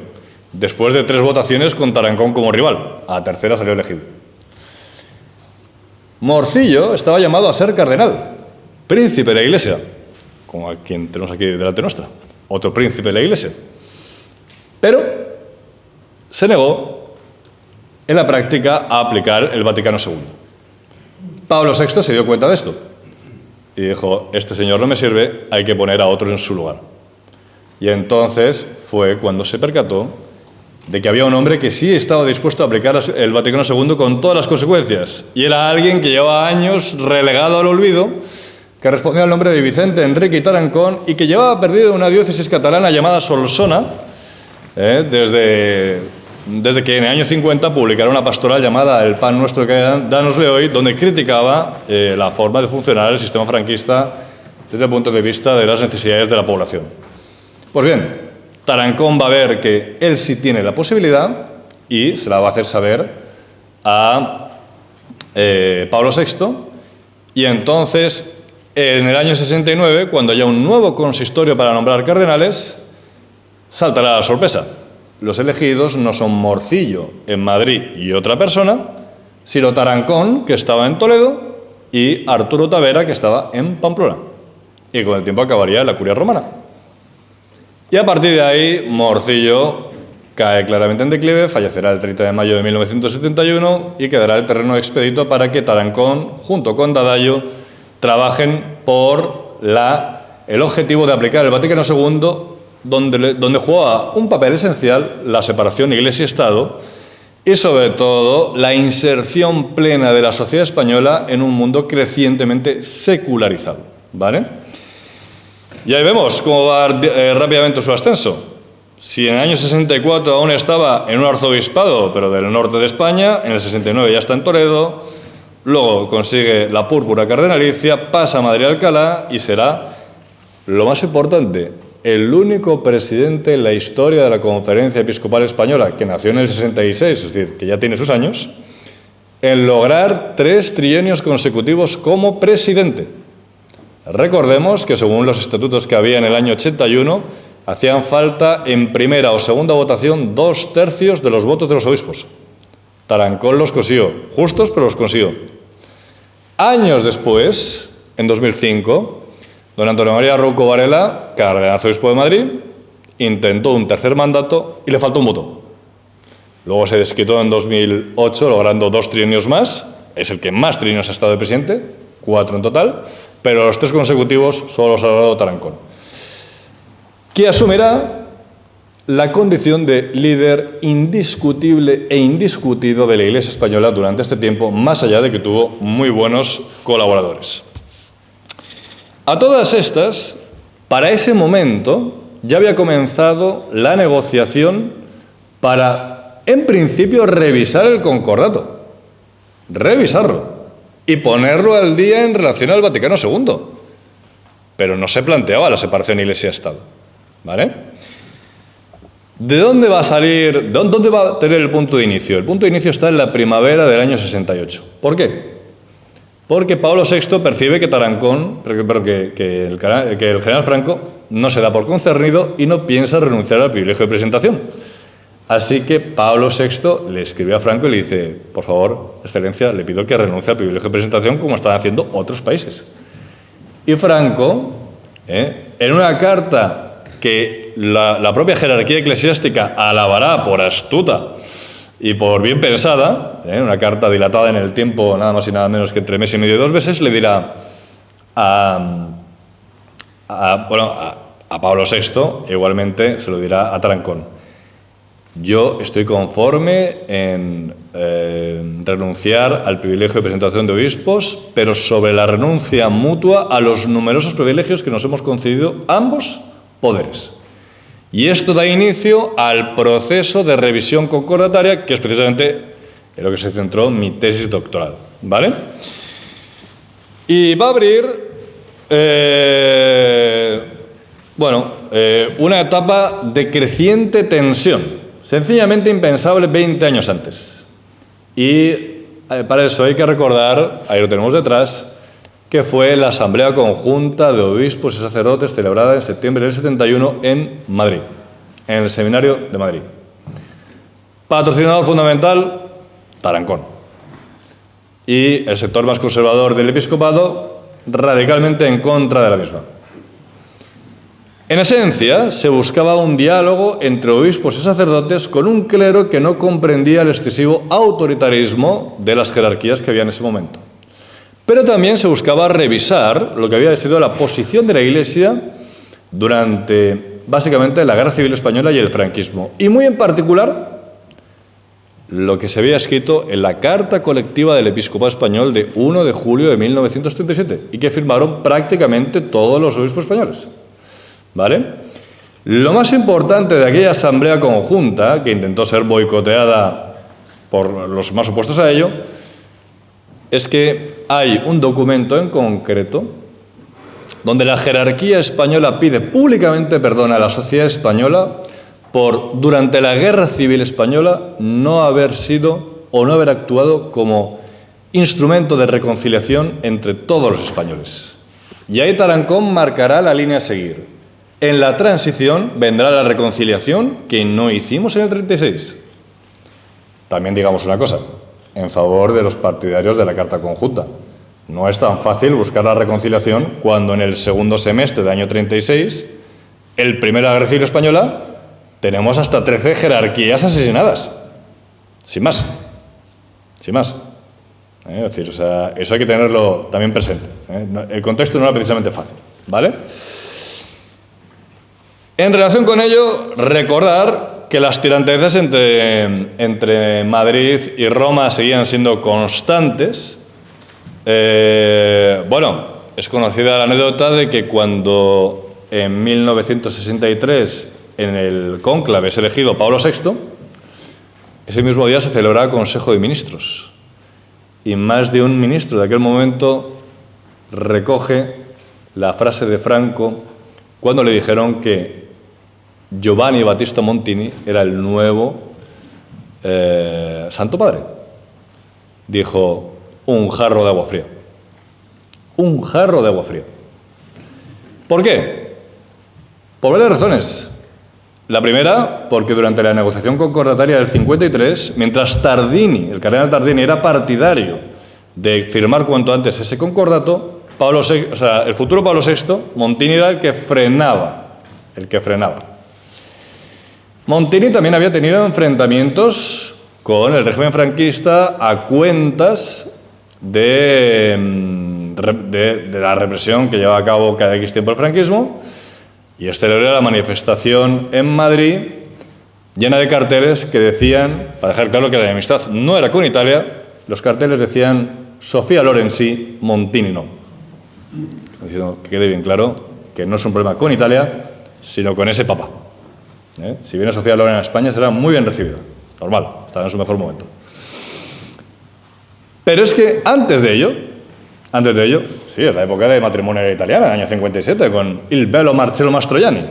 después de 3 votaciones con Tarancón como rival. A la tercera salió elegido. Morcillo estaba llamado a ser cardenal, príncipe de la Iglesia, como a quien tenemos aquí delante nuestra, otro príncipe de la Iglesia. Pero se negó en la práctica a aplicar el Vaticano II. Pablo VI se dio cuenta de esto y dijo: este señor no me sirve, hay que poner a otro en su lugar. Y entonces fue cuando se percató de que había un hombre que sí estaba dispuesto a aplicar el Vaticano II con todas las consecuencias. Y era alguien que llevaba años relegado al olvido, que respondía al nombre de Vicente Enrique y Tarancón y que llevaba perdido una diócesis catalana llamada Solsona, desde que en el año 50 publicara una pastoral llamada El pan nuestro que danosle hoy, donde criticaba la forma de funcionar el sistema franquista desde el punto de vista de las necesidades de la población. Pues bien, Tarancón va a ver que él sí tiene la posibilidad y se la va a hacer saber a Pablo VI, y entonces, en el año 69, cuando haya un nuevo consistorio para nombrar cardenales, saltará la sorpresa. Los elegidos no son Morcillo en Madrid y otra persona, sino Tarancón, que estaba en Toledo, y Arturo Tavera, que estaba en Pamplona. Y con el tiempo acabaría la curia romana. Y a partir de ahí, Morcillo cae claramente en declive, fallecerá el 30 de mayo de 1971 y quedará el terreno expedito para que Tarancón, junto con Dadallo, trabajen por el objetivo de aplicar el Vaticano II, donde jugaba un papel esencial la separación Iglesia-Estado y, sobre todo, la inserción plena de la sociedad española en un mundo crecientemente secularizado, ¿vale? Y ahí vemos cómo va rápidamente su ascenso. Si en el año 64 aún estaba en un arzobispado, pero del norte de España, en el 69 ya está en Toledo, luego consigue la púrpura cardenalicia, pasa a Madrid-Alcalá y será, lo más importante, el único presidente en la historia de la Conferencia Episcopal Española, que nació en el 66, es decir, que ya tiene sus años, en lograr 3 trienios consecutivos como presidente. Recordemos que según los estatutos que había en el año 81, hacían falta en primera o segunda votación 2/3 de los votos de los obispos. Tarancón los consiguió, justos, pero los consiguió. Años después, en 2005, don Antonio María Rouco Varela, cardenal arzobispo de Madrid, intentó un tercer mandato y le faltó un voto. Luego se desquitó en 2008, logrando 2 trienios más. Es el que más trienios ha estado de presidente, 4 en total, pero los 3 consecutivos solo los ha logrado Tarancón, que asumirá la condición de líder indiscutible e indiscutido de la Iglesia española durante este tiempo, más allá de que tuvo muy buenos colaboradores. A todas estas, para ese momento, ya había comenzado la negociación para, en principio, revisar el concordato. Revisarlo y ponerlo al día en relación al Vaticano II. Pero no se planteaba la separación Iglesia-Estado, ¿vale? ¿De dónde va a salir, dónde va a tener el punto de inicio? El punto de inicio está en la primavera del año 68. ¿Por qué? Porque Pablo VI percibe que Tarancón, que el general Franco no se da por concernido y no piensa renunciar al privilegio de presentación. Así que Pablo VI le escribe a Franco y le dice: por favor, Excelencia, le pido que renuncie al privilegio de presentación como están haciendo otros países. Y Franco, en una carta que la propia jerarquía eclesiástica alabará por astuta y por bien pensada, una carta dilatada en el tiempo nada más y nada menos que entre mes y medio y 2 meses, le dirá a Pablo VI, igualmente se lo dirá a Tarancón: yo estoy conforme en renunciar al privilegio de presentación de obispos, pero sobre la renuncia mutua a los numerosos privilegios que nos hemos concedido ambos poderes. Y esto da inicio al proceso de revisión concordataria, que es precisamente en lo que se centró mi tesis doctoral, ¿vale? Y va a abrir, una etapa de creciente tensión, sencillamente impensable 20 años antes. Y para eso hay que recordar, ahí lo tenemos detrás, que fue la Asamblea Conjunta de Obispos y Sacerdotes celebrada en septiembre del 71 en Madrid, en el Seminario de Madrid. Patrocinador fundamental, Tarancón. Y el sector más conservador del episcopado, radicalmente en contra de la misma. En esencia, se buscaba un diálogo entre obispos y sacerdotes con un clero que no comprendía el excesivo autoritarismo de las jerarquías que había en ese momento. Pero también se buscaba revisar lo que había sido la posición de la Iglesia durante básicamente la Guerra Civil Española y el franquismo. Y muy en particular, lo que se había escrito en la Carta Colectiva del Episcopado Español de 1 de julio de 1937 y que firmaron prácticamente todos los obispos españoles. ¿Vale? Lo más importante de aquella asamblea conjunta, que intentó ser boicoteada por los más opuestos a ello, es que hay un documento en concreto donde la jerarquía española pide públicamente perdón a la sociedad española por, durante la Guerra Civil Española, no haber sido o no haber actuado como instrumento de reconciliación entre todos los españoles. Y ahí Tarancón marcará la línea a seguir. En la transición vendrá la reconciliación que no hicimos en el 36. También digamos una cosa, en favor de los partidarios de la Carta Conjunta. No es tan fácil buscar la reconciliación cuando en el segundo semestre del año 36, el primero de la Guerra Civil Española, tenemos hasta 13 jerarquías asesinadas. Sin más. Sin más. Es decir, o sea, eso hay que tenerlo también presente. El contexto no era precisamente fácil. ¿Vale? En relación con ello, recordar que las tiranteces entre Madrid y Roma seguían siendo constantes. Bueno, es conocida la anécdota de que cuando en 1963 en el cónclave es elegido Pablo VI, ese mismo día se celebraba Consejo de Ministros y más de un ministro de aquel momento recoge la frase de Franco cuando le dijeron que Giovanni Battista Montini era el nuevo Santo Padre. Dijo: un jarro de agua fría. Un jarro de agua fría. ¿Por qué? Por varias razones. La primera, porque durante la negociación concordataria del 53, mientras Tardini, el cardenal Tardini, era partidario de firmar cuanto antes ese concordato, el futuro Pablo VI, Montini era el que frenaba. Montini también había tenido enfrentamientos con el régimen franquista a cuentas de la represión que llevaba a cabo cada X tiempo el franquismo, y es celebrada la manifestación en Madrid llena de carteles que decían, para dejar claro que la enemistad no era con Italia, los carteles decían: Sofía Loren sí, Montini no. Diciendo que quede bien claro que no es un problema con Italia, sino con ese papa. Si viene Sofía Loren a España será muy bien recibida. Normal, está en su mejor momento. Pero es que antes de ello, sí, es la época de matrimonio italiana, el año 57, con il bello Marcello Mastroianni,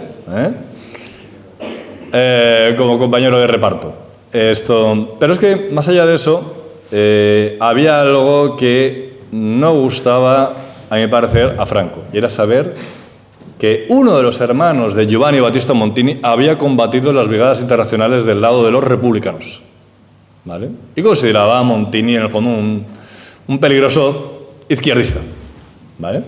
como compañero de reparto. Pero es que, más allá de eso, había algo que no gustaba, a mi parecer, a Franco, y era saber que uno de los hermanos de Giovanni Battista Montini había combatido en las brigadas internacionales del lado de los republicanos, ¿vale? Y consideraba a Montini, en el fondo, un peligroso izquierdista, ¿vale?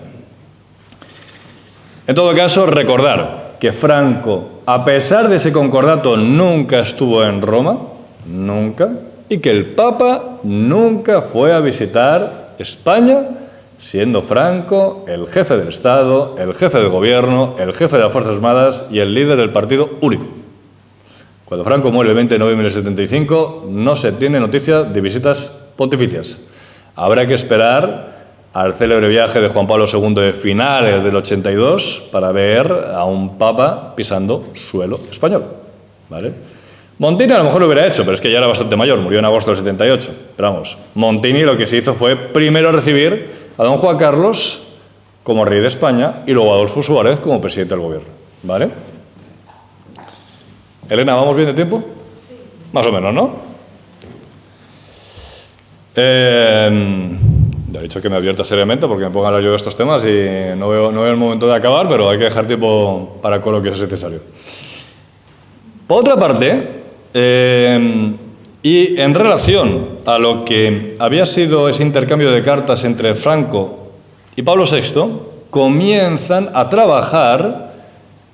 En todo caso, recordar que Franco, a pesar de ese concordato, nunca estuvo en Roma, nunca, y que el Papa nunca fue a visitar España, siendo Franco el jefe del Estado, el jefe del gobierno, el jefe de las Fuerzas Armadas y el líder del Partido Único. Cuando Franco muere el 20 de noviembre del 75, no se tiene noticia de visitas pontificias. Habrá que esperar al célebre viaje de Juan Pablo II de finales del 82 para ver a un papa pisando suelo español, ¿vale? Montini a lo mejor lo hubiera hecho, pero es que ya era bastante mayor, murió en agosto del 78. Pero vamos, Montini lo que se hizo fue primero recibir a don Juan Carlos como rey de España y luego a Adolfo Suárez como presidente del gobierno, ¿vale? Elena, ¿vamos bien de tiempo? Más o menos, ¿no? Ya he dicho que me advierta seriamente porque me pongo a hablar yo de estos temas y no veo el momento de acabar, pero hay que dejar tiempo para coloquios si es necesario. Por otra parte, y en relación a lo que había sido ese intercambio de cartas entre Franco y Pablo VI, comienzan a trabajar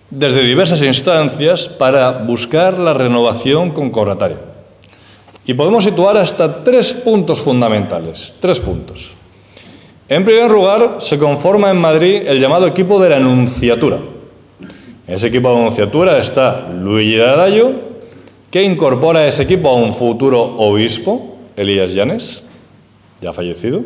desde diversas instancias para buscar la renovación concordataria. Y podemos situar hasta 3 puntos fundamentales. 3 puntos. En primer lugar, se conforma en Madrid el llamado equipo de la Nunciatura, En ese equipo de nunciatura está Luigi D'Addario, que incorpora a ese equipo a un futuro obispo, Elías Llanes, ya fallecido.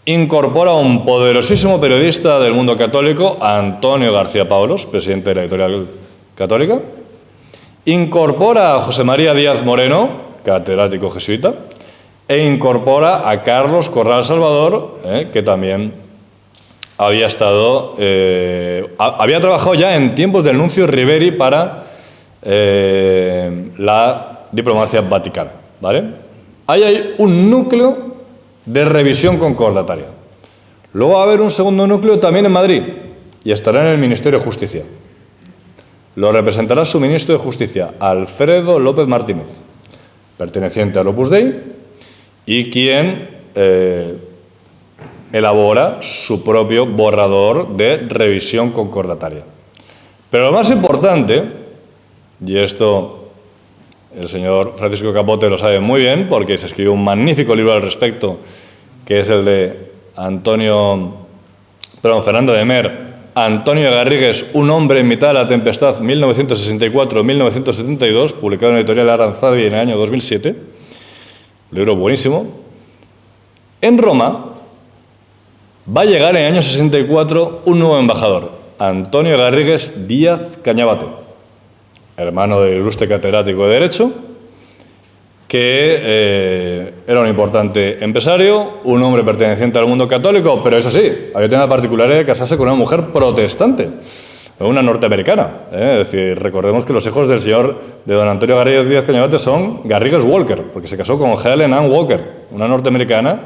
Incorpora a un poderosísimo periodista del mundo católico, Antonio García Pablos, presidente de la Editorial Católica. Incorpora a José María Díaz Moreno, catedrático jesuita. E incorpora a Carlos Corral Salvador, que también había trabajado ya en tiempos del nuncio Riveri para la diplomacia vaticana, ¿vale? Ahí hay un núcleo de revisión concordataria. Luego va a haber un segundo núcleo también en Madrid y estará en el Ministerio de Justicia. Lo representará su ministro de Justicia, Alfredo López Martínez, perteneciente al Opus Dei y quien elabora su propio borrador de revisión concordataria. Pero lo más importante, y esto el señor Francisco Capote lo sabe muy bien porque se escribió un magnífico libro al respecto, que es el de Fernando de Mer, Antonio Garrigues, un hombre en mitad de la tempestad, 1964-1972, publicado en la editorial Aranzadi en el año 2007, un libro buenísimo. En Roma va a llegar en el año 64 un nuevo embajador, Antonio Garrigues Díaz Cañabate, hermano del ilustre catedrático de Derecho, que era un importante empresario, un hombre perteneciente al mundo católico, pero eso sí, había tenido la particularidad de casarse con una mujer protestante, una norteamericana. Es decir, recordemos que los hijos del señor de don Antonio Garrigues Díaz Cañabate son Garrigues Walker, porque se casó con Helen Ann Walker, una norteamericana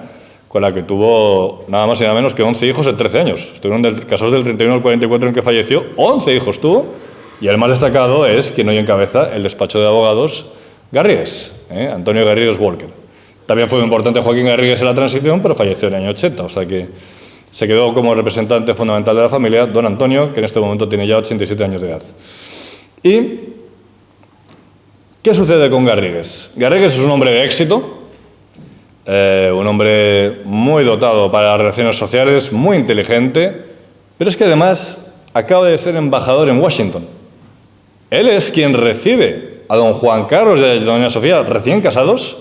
con la que tuvo nada más y nada menos que 11 hijos en 13 años. Estuvieron casados del 31 al 44 en que falleció, 11 hijos tuvo, y el más destacado es quien hoy encabeza el despacho de abogados Garrigues, Antonio Garrigues Walker. También fue muy importante Joaquín Garrigues en la transición, pero falleció en el año 80, o sea que se quedó como representante fundamental de la familia don Antonio, que en este momento tiene ya 87 años de edad. ¿Y qué sucede con Garrigues? Garrigues es un hombre de éxito, un hombre muy dotado para las relaciones sociales, muy inteligente, pero es que además acaba de ser embajador en Washington. Él es quien recibe a don Juan Carlos y a doña Sofía, recién casados,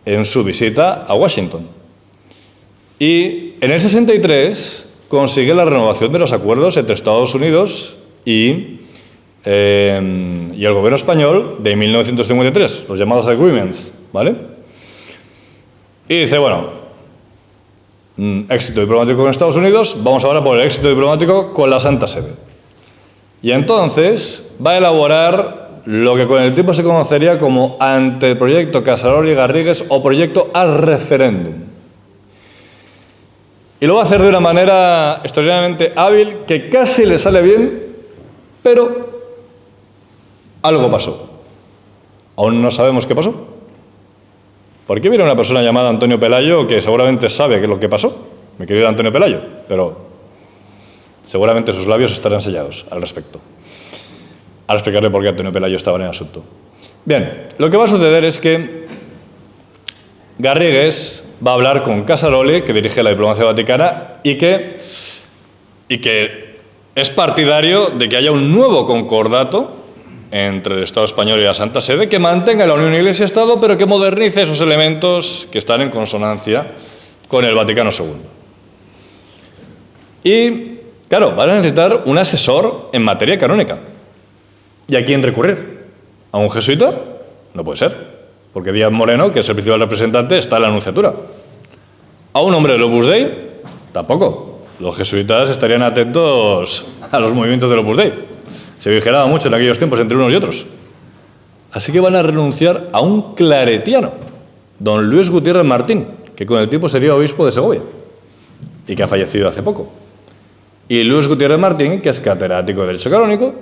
en su visita a Washington. Y en el 63 consigue la renovación de los acuerdos entre Estados Unidos y el gobierno español de 1953, los llamados agreements, ¿vale? Y dice, bueno, éxito diplomático con Estados Unidos, vamos ahora por el éxito diplomático con la Santa Sede. Y entonces va a elaborar lo que con el tiempo se conocería como Anteproyecto Casaroli Garrigues o Proyecto ad Referendum. Y lo va a hacer de una manera extraordinariamente hábil, que casi le sale bien, pero algo pasó. Aún no sabemos qué pasó. ¿Por qué viene una persona llamada Antonio Pelayo que seguramente sabe qué es lo que pasó? Mi querido Antonio Pelayo, pero seguramente sus labios estarán sellados al respecto. Al explicarle por qué Antonio Pelayo estaba en el asunto. Bien, lo que va a suceder es que Garrigues va a hablar con Casaroli, que dirige la diplomacia vaticana, y que es partidario de que haya un nuevo concordato entre el Estado español y la Santa Sede, que mantenga la unión Iglesia-Estado, pero que modernice esos elementos que están en consonancia con el Vaticano II. Y, claro, van a necesitar un asesor en materia canónica. ¿Y a quién recurrir? ¿A un jesuita? No puede ser, porque Díaz Moreno, que es el principal representante, está en la Anunciatura. ¿A un hombre del Opus Dei? Tampoco. Los jesuitas estarían atentos a los movimientos del Opus Dei. Se vigilaba mucho en aquellos tiempos entre unos y otros. Así que van a renunciar a un claretiano, don Luis Gutiérrez Martín, que con el tiempo sería obispo de Segovia y que ha fallecido hace poco. Y Luis Gutiérrez Martín, que es catedrático de Derecho Canónico,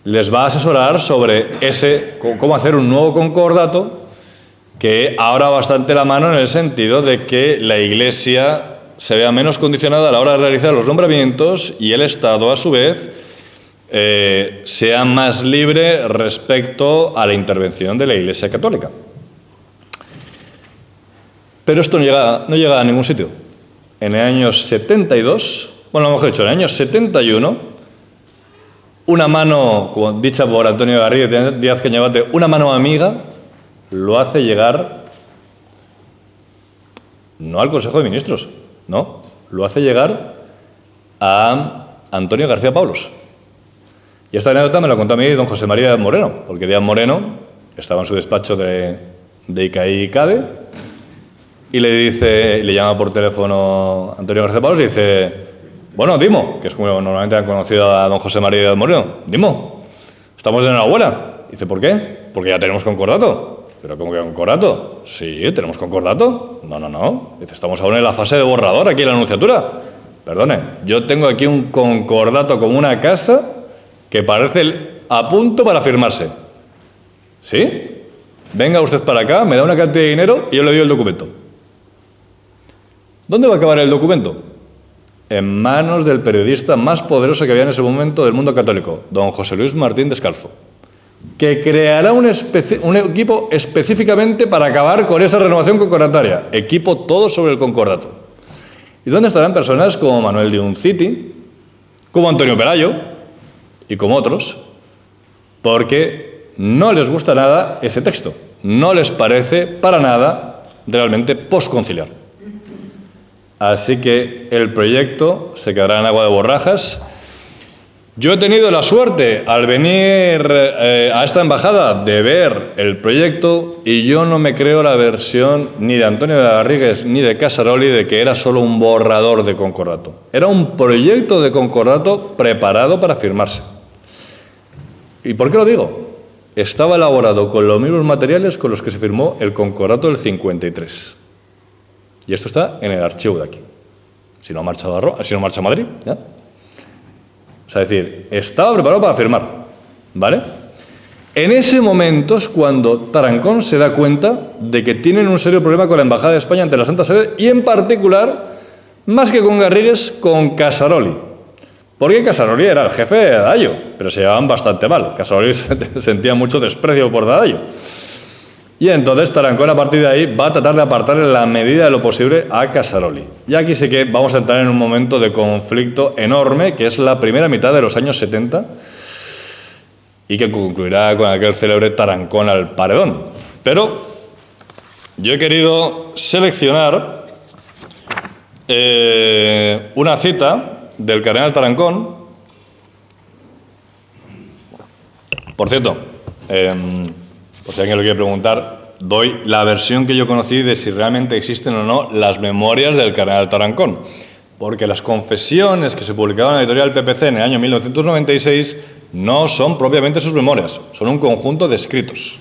les va a asesorar sobre cómo hacer un nuevo concordato que abra bastante la mano en el sentido de que la Iglesia se vea menos condicionada a la hora de realizar los nombramientos y el Estado, a su vez, sea más libre respecto a la intervención de la Iglesia Católica. Pero esto no llega a ningún sitio. En el año 72, bueno, mejor dicho, en el año 71, una mano, como dicha por Antonio Garriga Díaz Cañabate, una mano amiga, lo hace llegar no al Consejo de Ministros, no, lo hace llegar a Antonio García Pablos. Y esta anécdota me la contó a mí don José María Díaz Moreno, porque Díaz Moreno estaba en su despacho de ICAE y le llama por teléfono Antonio García Pablos y dice: bueno, Dimo, que es como normalmente han conocido a don José María Díaz Moreno, Dimo, estamos de enhorabuena. Dice: ¿por qué? Porque ya tenemos concordato. ¿Pero cómo que concordato? Sí, tenemos concordato. No. Dice: estamos aún en la fase de borrador aquí en la anunciatura. Perdone, yo tengo aquí un concordato como una casa que parece a punto para firmarse. ¿Sí? Venga usted para acá, me da una cantidad de dinero y yo le doy el documento. ¿Dónde va a acabar el documento? En manos del periodista más poderoso que había en ese momento del mundo católico, don José Luis Martín Descalzo, que creará un equipo específicamente para acabar con esa renovación concordataria. Equipo todo sobre el concordato. ¿Y dónde estarán personas como Manuel de Unciti, como Antonio Pelayo y como otros? Porque no les gusta nada ese texto. No les parece para nada realmente posconciliar. Así que el proyecto se quedará en agua de borrajas. Yo he tenido la suerte, al venir a esta embajada, de ver el proyecto y yo no me creo la versión ni de Antonio de Garrigues ni de Casaroli de que era solo un borrador de concordato. Era un proyecto de concordato preparado para firmarse. ¿Y por qué lo digo? Estaba elaborado con los mismos materiales con los que se firmó el concordato del 53. Y esto está en el archivo de aquí. Si no marcha a Madrid, ¿ya? O sea, es decir, estaba preparado para firmar, ¿vale? En ese momento es cuando Tarancón se da cuenta de que tienen un serio problema con la Embajada de España ante la Santa Sede y, en particular, más que con Garrigues, con Casaroli. Porque Casaroli era el jefe de Dayo, pero se llevaban bastante mal. Casaroli sentía mucho desprecio por Dayo. Y entonces Tarancón, a partir de ahí, va a tratar de apartar en la medida de lo posible a Casaroli. Y aquí sí que vamos a entrar en un momento de conflicto enorme, que es la primera mitad de los años 70, y que concluirá con aquel célebre Tarancón al paredón. Pero yo he querido seleccionar una cita del cardenal Tarancón. Por cierto, por si alguien lo quiere preguntar, doy la versión que yo conocí de si realmente existen o no las memorias del cardenal Tarancón. Porque las confesiones que se publicaban en la editorial PPC en el año 1996 no son propiamente sus memorias, son un conjunto de escritos,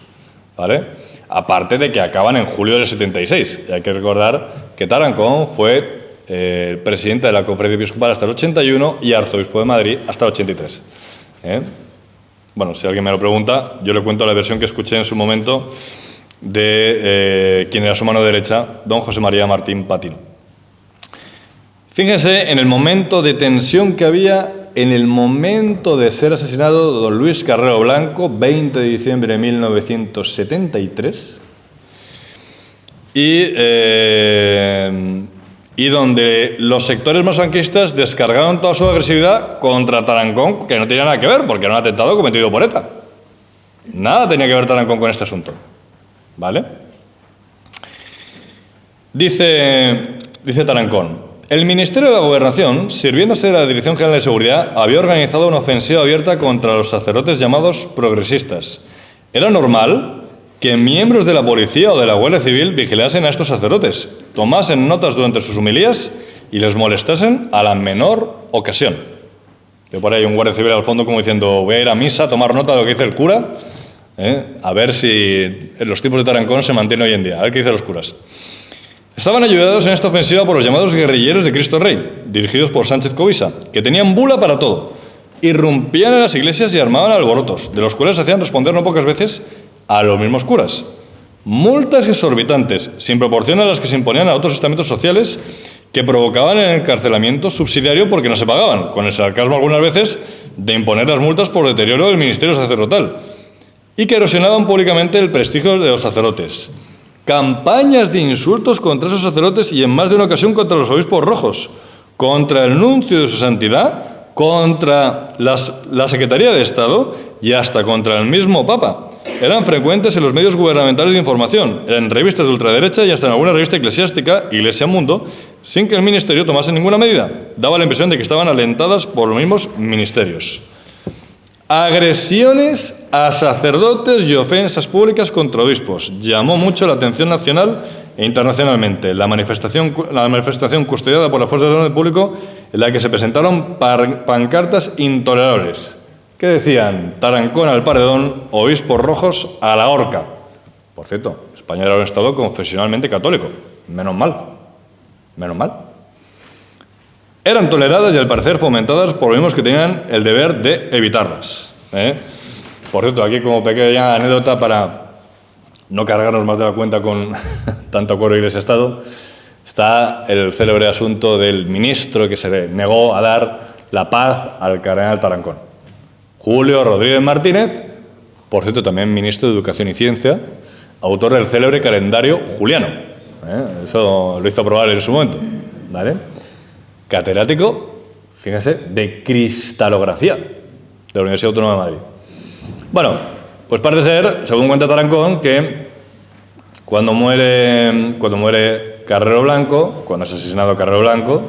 ¿vale? Aparte de que acaban en julio del 76. Y hay que recordar que Tarancón fue presidente de la Conferencia Episcopal hasta el 81 y arzobispo de Madrid hasta el 83. Bueno, si alguien me lo pregunta, yo le cuento la versión que escuché en su momento de quien era su mano derecha, don José María Martín Patino. Fíjense en el momento de tensión que había en el momento de ser asesinado don Luis Carrero Blanco, 20 de diciembre de 1973, y donde los sectores más franquistas descargaron toda su agresividad contra Tarancón, que no tenía nada que ver, porque era un atentado cometido por ETA. Nada tenía que ver Tarancón con este asunto, ¿vale? Dice Tarancón: el Ministerio de la Gobernación, sirviéndose de la Dirección General de Seguridad, había organizado una ofensiva abierta contra los sacerdotes llamados progresistas. Era normal que miembros de la policía o de la Guardia Civil vigilasen a estos sacerdotes, tomasen notas durante sus homilías y les molestasen a la menor ocasión. Yo por ahí hay un Guardia Civil al fondo como diciendo: voy a ir a misa a tomar nota de lo que dice el cura, a ver si los tipos de Tarancón se mantienen hoy en día, a ver qué dicen los curas. Estaban ayudados en esta ofensiva por los llamados guerrilleros de Cristo Rey, dirigidos por Sánchez Covisa, que tenían bula para todo. Irrumpían en las iglesias y armaban alborotos, de los cuales hacían responder no pocas veces a los mismos curas. Multas exorbitantes, sin proporción a las que se imponían a otros estamentos sociales, que provocaban el encarcelamiento subsidiario porque no se pagaban, con el sarcasmo algunas veces de imponer las multas por deterioro del ministerio sacerdotal, y que erosionaban públicamente el prestigio de los sacerdotes. Campañas de insultos contra esos sacerdotes y en más de una ocasión contra los obispos rojos, contra el nuncio de su santidad contra la Secretaría de Estado y hasta contra el mismo Papa. Eran frecuentes en los medios gubernamentales de información, en revistas de ultraderecha y hasta en alguna revista eclesiástica, Iglesia Mundo, sin que el ministerio tomase ninguna medida. Daba la impresión de que estaban alentadas por los mismos ministerios. Agresiones a sacerdotes y ofensas públicas contra obispos. Llamó mucho la atención nacional e internacionalmente la manifestación custodiada por las fuerzas de orden público, en la que se presentaron pancartas intolerables que decían: Tarancón al paredón, obispos rojos a la horca. Por cierto, España era un estado confesionalmente católico. Menos mal. Menos mal. Eran toleradas y al parecer fomentadas por los mismos que tenían el deber de evitarlas. Por cierto, aquí como pequeña anécdota para no cargarnos más de la cuenta con tanto acuerdo Iglesia-Estado, está el célebre asunto del ministro que se le negó a dar la paz al cardenal Tarancón. Julio Rodríguez Martínez, por cierto también ministro de Educación y Ciencia, autor del célebre calendario juliano. Eso lo hizo aprobar en su momento. ¿Vale? Catedrático, fíjense, de cristalografía de la Universidad Autónoma de Madrid. Bueno, pues parece ser, según cuenta Tarancón, que cuando muere Carrero Blanco, cuando es asesinado Carrero Blanco,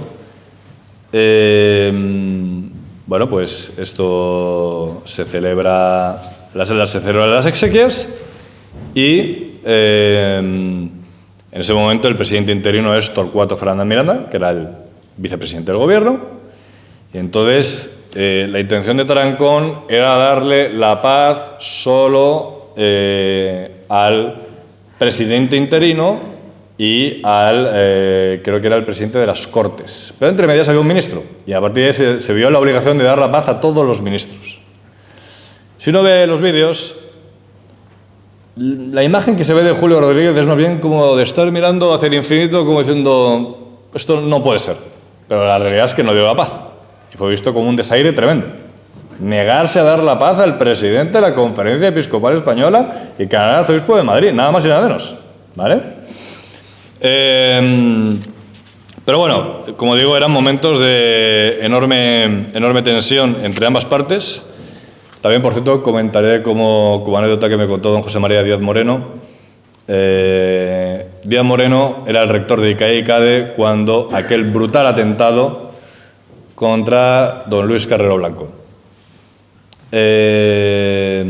bueno, pues esto se celebra, se celebran las exequias y en ese momento el presidente interino es Torcuato Fernández Miranda, que era el vicepresidente del gobierno, y entonces la intención de Tarancón era darle la paz solo al presidente interino y al, creo que era el presidente de las Cortes. Pero entre medias había un ministro, y a partir de ahí se vio la obligación de dar la paz a todos los ministros. Si uno ve los vídeos, la imagen que se ve de Julio Rodríguez es más bien como de estar mirando hacia el infinito, como diciendo, esto no puede ser. Pero la realidad es que no dio la paz. Y fue visto como un desaire tremendo. Negarse a dar la paz al presidente de la Conferencia Episcopal Española y cardenal arzobispo de Madrid, nada más y nada menos. ¿Vale? Pero bueno, como digo, eran momentos de enorme tensión entre ambas partes. También, por cierto, comentaré como anécdota que me contó don José María Díaz Moreno. Díaz Moreno era el rector de ICAE y CADE cuando aquel brutal atentado contra don Luis Carrero Blanco, que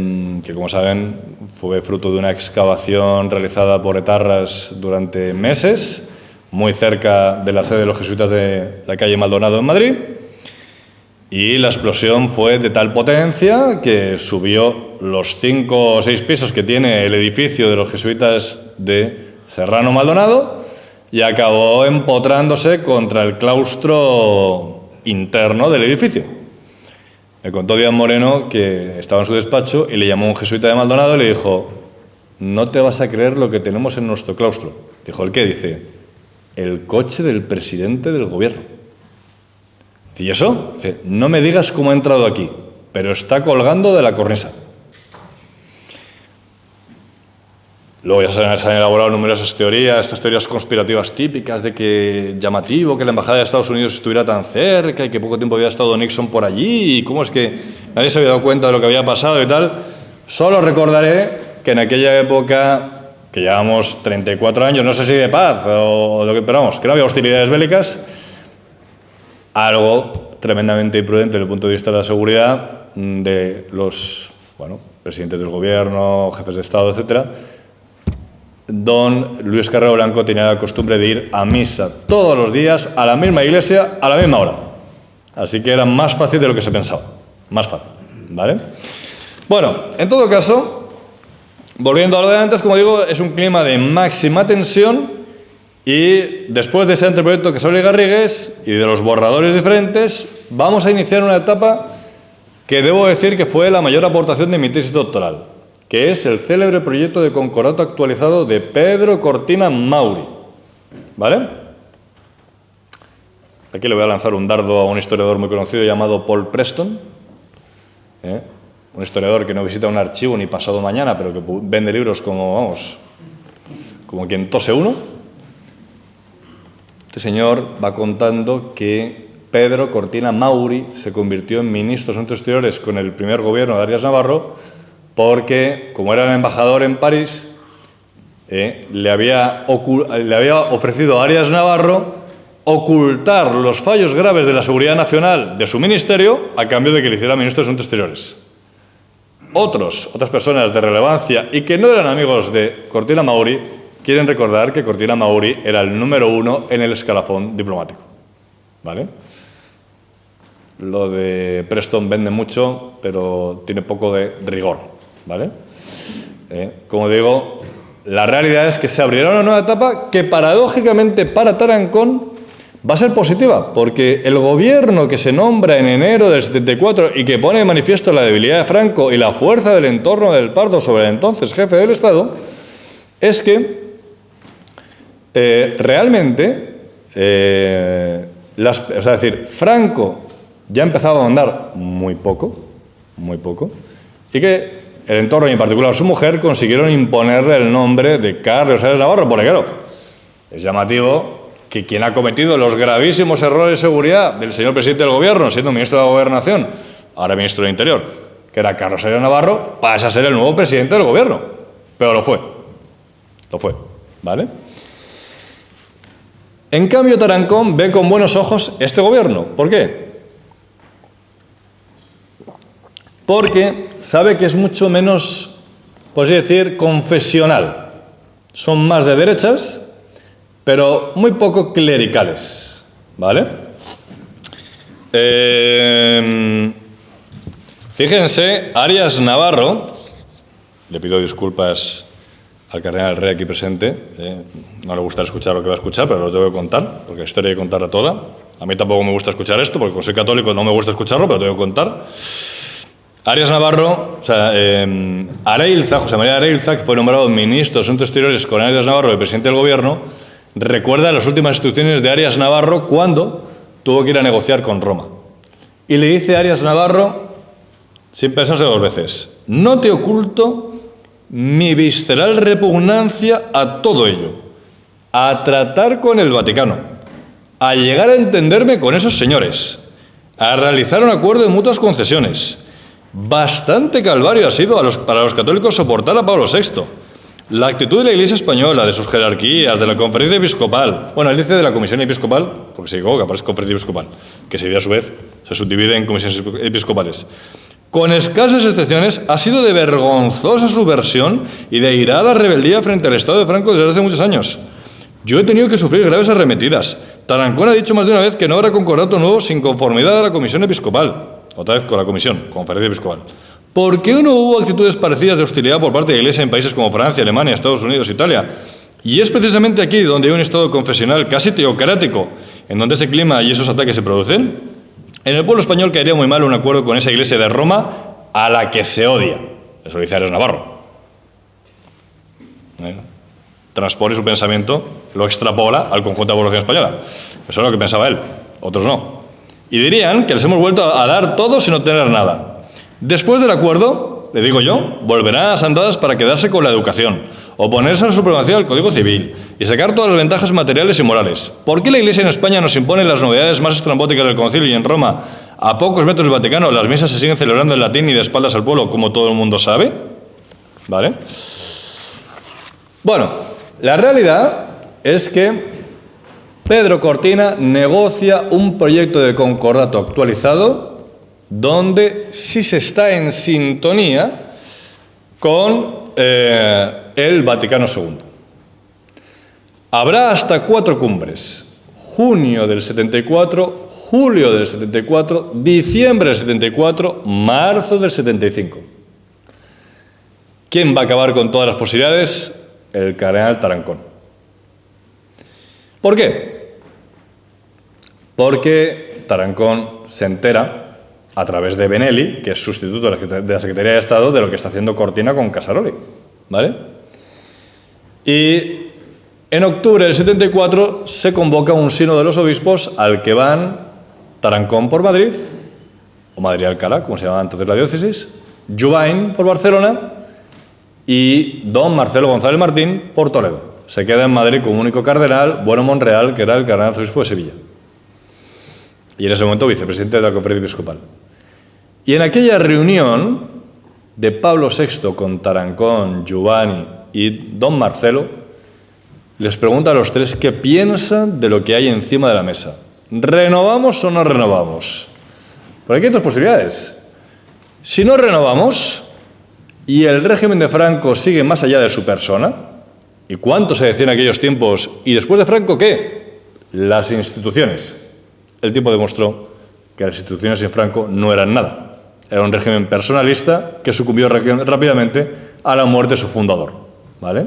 como saben fue fruto de una excavación realizada por etarras durante meses, muy cerca de la sede de los jesuitas de la calle Maldonado en Madrid, y la explosión fue de tal potencia que subió los 5 o 6 pisos que tiene el edificio de los jesuitas de Serrano Maldonado y acabó empotrándose contra el claustro interno del edificio. Me contó Díaz Moreno que estaba en su despacho y le llamó un jesuita de Maldonado y le dijo: no te vas a creer lo que tenemos en nuestro claustro. Dijo: ¿el qué? Dice: el coche del presidente del gobierno. ¿Y eso? Dice: no me digas cómo ha entrado aquí, pero está colgando de la cornisa. Luego ya se han elaborado numerosas teorías, estas teorías conspirativas típicas de que llamativo que la embajada de Estados Unidos estuviera tan cerca y que poco tiempo había estado Nixon por allí y cómo es que nadie se había dado cuenta de lo que había pasado y tal. Solo recordaré que en aquella época, que llevábamos 34 años, no sé si de paz o lo que, pero vamos, que no había hostilidades bélicas, algo tremendamente imprudente desde el punto de vista de la seguridad de los presidentes del gobierno, jefes de Estado, etcétera. Don Luis Carrero Blanco tenía la costumbre de ir a misa todos los días a la misma iglesia a la misma hora. Así que era más fácil de lo que se pensaba. Más fácil, ¿vale? Bueno, en todo caso, volviendo a lo de antes, como digo, es un clima de máxima tensión y después de ese anteproyecto que sale Garrigues y de los borradores diferentes, vamos a iniciar una etapa que debo decir que fue la mayor aportación de mi tesis doctoral, que es el célebre proyecto de concordato actualizado de Pedro Cortina Mauri. ¿Vale? Aquí le voy a lanzar un dardo a un historiador muy conocido llamado Paul Preston, un historiador que no visita un archivo ni pasado mañana, pero que vende libros como quien tose uno. Este señor va contando que Pedro Cortina Mauri se convirtió en ministro de Asuntos Exteriores con el primer gobierno de Arias Navarro porque, como era el embajador en París, le había ofrecido a Arias Navarro ocultar los fallos graves de la seguridad nacional de su ministerio a cambio de que le hiciera ministro de Asuntos Exteriores. Otras personas de relevancia y que no eran amigos de Cortina Mauri quieren recordar que Cortina Mauri era el número 1 en el escalafón diplomático. ¿Vale? Lo de Preston vende mucho, pero tiene poco de rigor. ¿Vale? Como digo, la realidad es que se abrirá una nueva etapa que paradójicamente para Tarancón va a ser positiva, porque el gobierno que se nombra en enero del 74 y que pone de manifiesto la debilidad de Franco y la fuerza del entorno del Pardo sobre el entonces jefe del Estado, es que realmente, es decir, Franco ya empezaba a mandar muy poco, y que el entorno y en particular su mujer consiguieron imponerle el nombre de Carlos Arias Navarro, porque claro, es llamativo que quien ha cometido los gravísimos errores de seguridad del señor presidente del gobierno, siendo ministro de la Gobernación, ahora ministro del Interior, que era Carlos Arias Navarro, pasa a ser el nuevo presidente del gobierno. Pero lo fue, ¿vale? En cambio, Tarancón ve con buenos ojos este gobierno. ¿Por qué? Porque sabe que es mucho menos, por así decir, confesional. Son más de derechas, pero muy poco clericales, ¿vale? Fíjense, Arias Navarro, le pido disculpas al cardenal Rey aquí presente, no le gusta escuchar lo que va a escuchar, pero lo tengo que contar, porque la historia hay que contarla toda. A mí tampoco me gusta escuchar esto, porque como soy católico no me gusta escucharlo, pero lo tengo que contar. Arias Navarro, Areilza, José María Areilza, que fue nombrado ministro de Asuntos Exteriores con Arias Navarro, el presidente del gobierno, recuerda las últimas instrucciones de Arias Navarro cuando tuvo que ir a negociar con Roma. Y le dice a Arias Navarro, sin pensarse dos veces, no te oculto mi visceral repugnancia a todo ello, a tratar con el Vaticano, a llegar a entenderme con esos señores, a realizar un acuerdo de mutuas concesiones. Bastante calvario ha sido para los católicos soportar a Pablo VI. La actitud de la Iglesia española, de sus jerarquías, de la conferencia episcopal, bueno, él dice de la comisión episcopal, porque se equivoca, parece conferencia episcopal, que a su vez se subdivide en comisiones episcopales. Con escasas excepciones, ha sido de vergonzosa subversión y de airada rebeldía frente al Estado de Franco desde hace muchos años. Yo he tenido que sufrir graves arremetidas. Tarancón ha dicho más de una vez que no habrá concordato nuevo sin conformidad a la comisión episcopal. Otra vez con la comisión, conferencia episcopal. ¿Por qué no hubo actitudes parecidas de hostilidad por parte de la Iglesia en países como Francia, Alemania, Estados Unidos, Italia? Y es precisamente aquí donde hay un Estado confesional casi teocrático, en donde ese clima y esos ataques se producen. En el pueblo español caería muy mal un acuerdo con esa Iglesia de Roma a la que se odia. Eso dice Arias Navarro. Transpone su pensamiento, lo extrapola al conjunto de la población española. Eso es lo que pensaba él, otros no. Y dirían que les hemos vuelto a dar todo sin obtener nada. Después del acuerdo, le digo yo, volverán a las andadas para quedarse con la educación, oponerse a la supremacía del Código Civil y sacar todas las ventajas materiales y morales. ¿Por qué la Iglesia en España nos impone las novedades más estrambóticas del Concilio y en Roma, a pocos metros del Vaticano, las misas se siguen celebrando en latín y de espaldas al pueblo, como todo el mundo sabe? ¿Vale? Bueno, la realidad es que Pedro Cortina negocia un proyecto de concordato actualizado donde sí se está en sintonía con el Vaticano II. Habrá hasta 4 cumbres: junio del 74, julio del 74, diciembre del 74, marzo del 75. ¿Quién va a acabar con todas las posibilidades? El cardenal Tarancón. ¿Por qué? Porque Tarancón se entera a través de Benelli, que es sustituto de la Secretaría de Estado, de lo que está haciendo Cortina con Casaroli, ¿vale? Y en octubre del 74 se convoca un sínodo de los obispos al que van Tarancón por Madrid, o Madrid-Alcalá, como se llamaba entonces la diócesis, Jubain por Barcelona y don Marcelo González Martín por Toledo. Se queda en Madrid como único cardenal, Bueno Monreal, que era el cardenal arzobispo de Sevilla. y en ese momento vicepresidente de la Conferencia Episcopal. Y en aquella reunión de Pablo VI con Tarancón, Giovanni y don Marcelo, les pregunta a los tres qué piensan de lo que hay encima de la mesa. ¿Renovamos o no renovamos? Porque aquí hay dos posibilidades. Si no renovamos y el régimen de Franco sigue más allá de su persona, ¿y cuánto se decía en aquellos tiempos? ¿Y después de Franco qué? Las instituciones. El tiempo demostró que las instituciones sin Franco no eran nada. Era un régimen personalista que sucumbió rápidamente a la muerte de su fundador, ¿vale?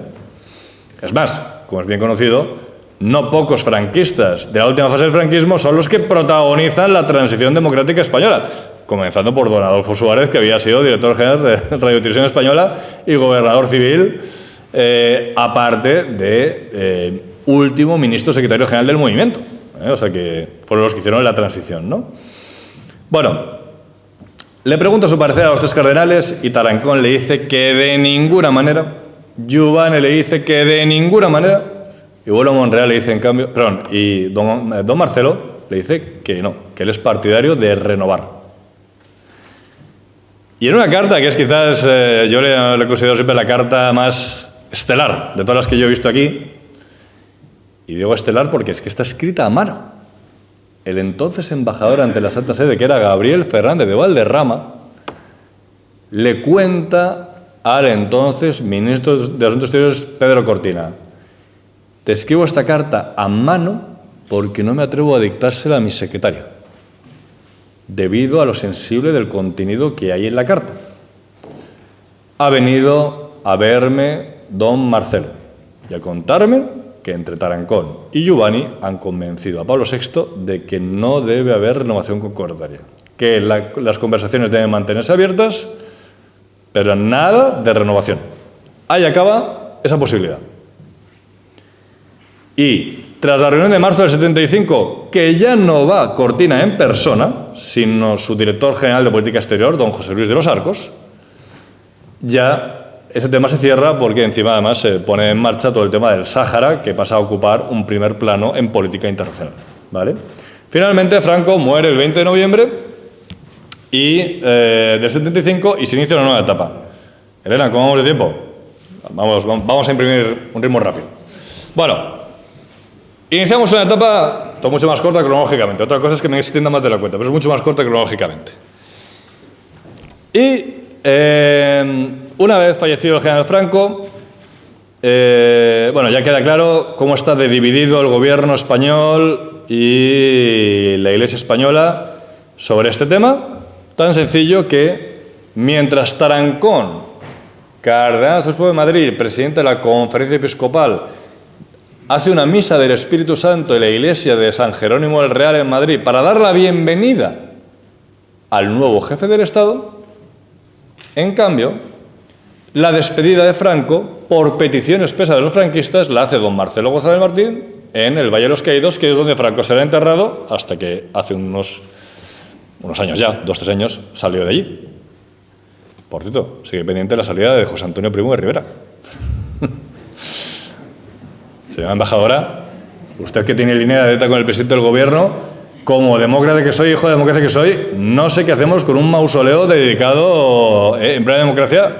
Es más, como es bien conocido, no pocos franquistas de la última fase del franquismo son los que protagonizan la transición democrática española, comenzando por don Adolfo Suárez, que había sido director general de Radio y Televisión Española y gobernador civil, aparte de último ministro secretario general del movimiento. O sea que fueron los que hicieron la transición, ¿no? Bueno, le pregunta su parecer a los tres cardenales y Tarancón le dice que de ninguna manera, Giovanni le dice que de ninguna manera, y Bueno Monreal le dice en cambio, perdón, y don Marcelo le dice que no, que él es partidario de renovar. Y en una carta que es quizás, yo le considero siempre la carta más estelar de todas las que yo he visto aquí, y digo estelar porque es que está escrita a mano. El entonces embajador ante la Santa Sede, que era Gabriel Fernández de Valderrama, le cuenta al entonces ministro de Asuntos Exteriores, Pedro Cortina: te escribo esta carta a mano porque no me atrevo a dictársela a mi secretario, debido a lo sensible del contenido que hay en la carta. Ha venido a verme don Marcelo y a contarme que entre Tarancón y Giovanni han convencido a Pablo VI de que no debe haber renovación concordataria, que las conversaciones deben mantenerse abiertas, pero nada de renovación. Ahí acaba esa posibilidad. Y tras la reunión de marzo del 75, que ya no va Cortina en persona, sino su director general de Política Exterior, don José Luis de los Arcos, ya ese tema se cierra porque encima además se pone en marcha todo el tema del Sáhara, que pasa a ocupar un primer plano en política internacional, ¿vale? Finalmente Franco muere el 20 de noviembre del 75 y se inicia una nueva etapa. Elena, ¿cómo vamos de tiempo? Vamos a imprimir un ritmo rápido. Bueno, iniciamos una etapa mucho más corta cronológicamente. Otra cosa es que me extienda más de la cuenta, pero es mucho más corta cronológicamente. Y una vez fallecido el general Franco, bueno, ya queda claro cómo está de dividido el gobierno español y la Iglesia española sobre este tema. Tan sencillo que mientras Tarancón, cardenal arzobispo de Madrid, presidente de la Conferencia Episcopal, hace una misa del Espíritu Santo en la iglesia de San Jerónimo del Real en Madrid para dar la bienvenida al nuevo jefe del Estado, en cambio, la despedida de Franco, por petición expresa de los franquistas, la hace don Marcelo González Martín en el Valle de los Caídos, que es donde Franco será enterrado hasta que hace unos años ya, 2 o 3 años, salió de allí. Por cierto, sigue pendiente la salida de José Antonio Primo de Rivera. Señora embajadora, usted que tiene línea directa con el presidente del gobierno, como demócrata que soy, hijo de democracia que soy, no sé qué hacemos con un mausoleo dedicado en plena democracia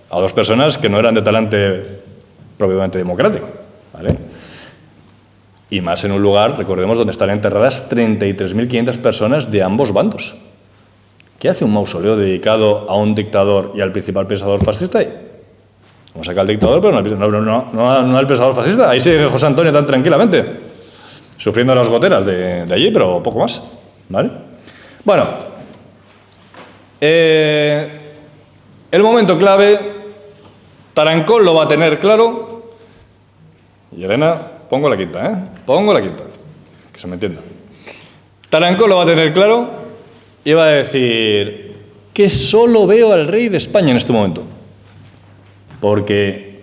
a 2 personas que no eran de talante propiamente democrático, ¿vale? Y más en un lugar, recordemos, donde están enterradas 33.500 personas de ambos bandos. ¿Qué hace un mausoleo dedicado a un dictador y al principal pensador fascista ahí? Vamos a sacar al dictador, pero no al pensador fascista. Ahí sigue José Antonio tan tranquilamente, sufriendo las goteras de allí, pero poco más, ¿vale? Bueno, el momento clave, Tarancón lo va a tener claro, y Elena, pongo la quinta, que se me entienda. Tarancón lo va a tener claro y va a decir que solo veo al rey de España en este momento, porque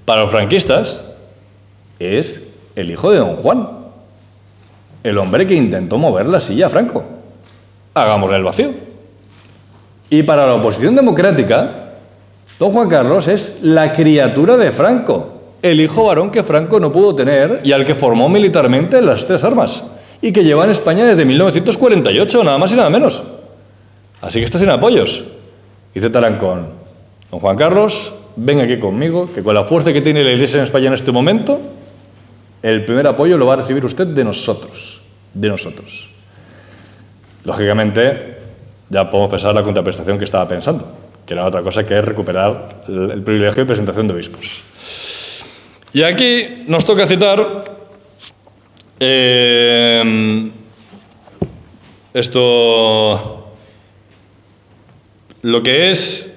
para los franquistas es el hijo de don Juan, el hombre que intentó mover la silla a Franco. Hagámosle el vacío. Y para la oposición democrática, don Juan Carlos es la criatura de Franco, el hijo varón que Franco no pudo tener y al que formó militarmente las 3 armas. y que lleva en España desde 1948, nada más y nada menos. Así que está sin apoyos. Dice Tarancón: don Juan Carlos, venga aquí conmigo, que con la fuerza que tiene la Iglesia en España en este momento, el primer apoyo lo va a recibir usted de nosotros. De nosotros. Lógicamente, ya podemos pensar la contraprestación que estaba pensando, que era otra cosa que es recuperar el privilegio de presentación de obispos. Y aquí nos toca citar lo que es,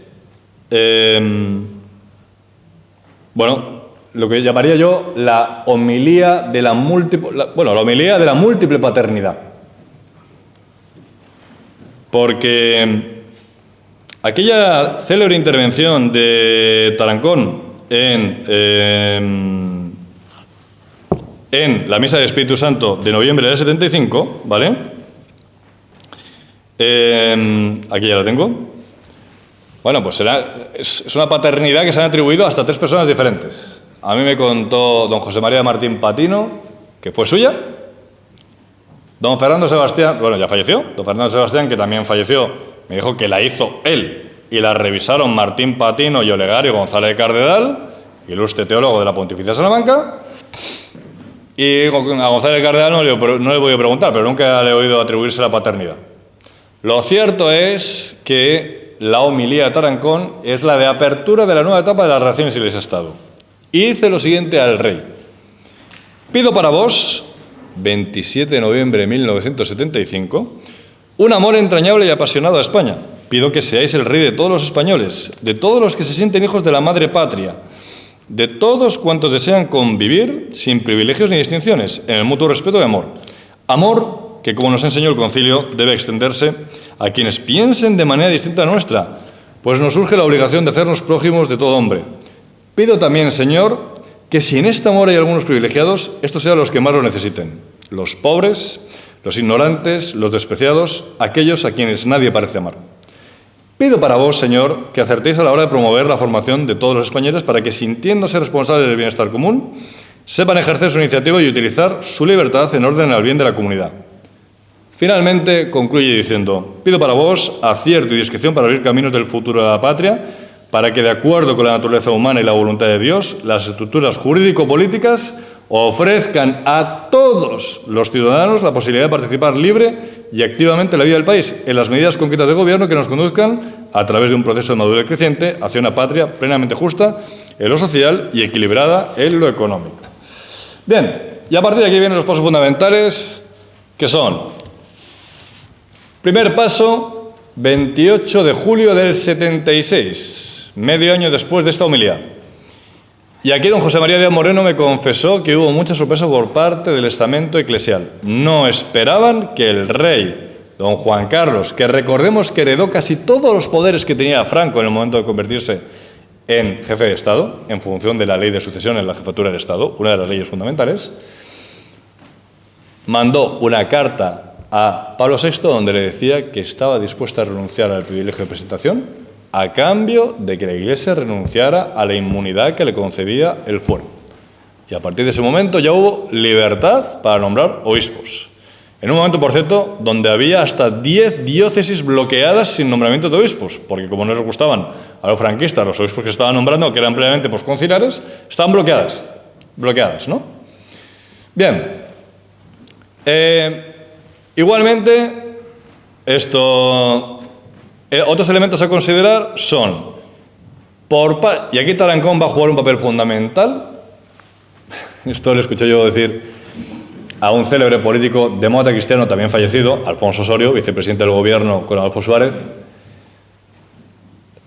lo que llamaría yo la homilía de la múltiple paternidad. Porque aquella célebre intervención de Tarancón en la Misa del Espíritu Santo de noviembre del 75, ¿vale? Aquí ya la tengo. Bueno, pues es una paternidad que se han atribuido hasta 3 personas diferentes. A mí me contó don José María Martín Patino, que fue suya. Don Fernando Sebastián, bueno, ya falleció. Don Fernando Sebastián, que también falleció, me dijo que la hizo él y la revisaron Martín Patino y Olegario González de Cardedal, ilustre teólogo de la Pontificia Salamanca. Y a González de Cardedal no le he podido preguntar, pero nunca le he oído atribuirse la paternidad. Lo cierto es que la homilía de Tarancón es la de apertura de la nueva etapa de las relaciones Iglesia-Estado. Y dice lo siguiente al rey: pido para vos, 27 de noviembre de 1975, un amor entrañable y apasionado a España. Pido que seáis el rey de todos los españoles, de todos los que se sienten hijos de la madre patria, de todos cuantos desean convivir sin privilegios ni distinciones, en el mutuo respeto y amor. Amor que, como nos enseñó el concilio, debe extenderse a quienes piensen de manera distinta a nuestra, pues nos surge la obligación de hacernos prójimos de todo hombre. Pido también, Señor, que si en este amor hay algunos privilegiados, estos sean los que más lo necesiten: los pobres, los ignorantes, los despreciados, aquellos a quienes nadie parece amar. Pido para vos, Señor, que acertéis a la hora de promover la formación de todos los españoles para que, sintiéndose responsables del bienestar común, sepan ejercer su iniciativa y utilizar su libertad en orden al bien de la comunidad. Finalmente, concluye diciendo: pido para vos acierto y discreción para abrir caminos del futuro de la patria, para que, de acuerdo con la naturaleza humana y la voluntad de Dios, las estructuras jurídico-políticas ofrezcan a todos los ciudadanos la posibilidad de participar libre y activamente en la vida del país, en las medidas concretas de gobierno que nos conduzcan, a través de un proceso de madurez creciente, hacia una patria plenamente justa en lo social y equilibrada en lo económico. Bien, y a partir de aquí vienen los pasos fundamentales, que son: primer paso, 28 de julio del 76, medio año después de esta homilía. Y aquí don José María Díaz Moreno me confesó que hubo mucha sorpresa por parte del estamento eclesial. No esperaban que el rey, don Juan Carlos, que recordemos que heredó casi todos los poderes que tenía Franco en el momento de convertirse en jefe de Estado, en función de la ley de sucesión en la jefatura del Estado, una de las leyes fundamentales, mandó una carta a Pablo VI donde le decía que estaba dispuesta a renunciar al privilegio de presentación a cambio de que la Iglesia renunciara a la inmunidad que le concedía el fuero. Y a partir de ese momento ya hubo libertad para nombrar obispos. En un momento, por cierto, donde había hasta 10 diócesis bloqueadas sin nombramiento de obispos, porque como no les gustaban a los franquistas los obispos que se estaban nombrando, que eran plenamente posconciliares, estaban bloqueadas, ¿no? Bien. Igualmente, otros elementos a considerar son, y aquí Tarancón va a jugar un papel fundamental. Esto le escuché yo decir a un célebre político demócrata cristiano también fallecido, Alfonso Osorio, vicepresidente del gobierno con Adolfo Suárez.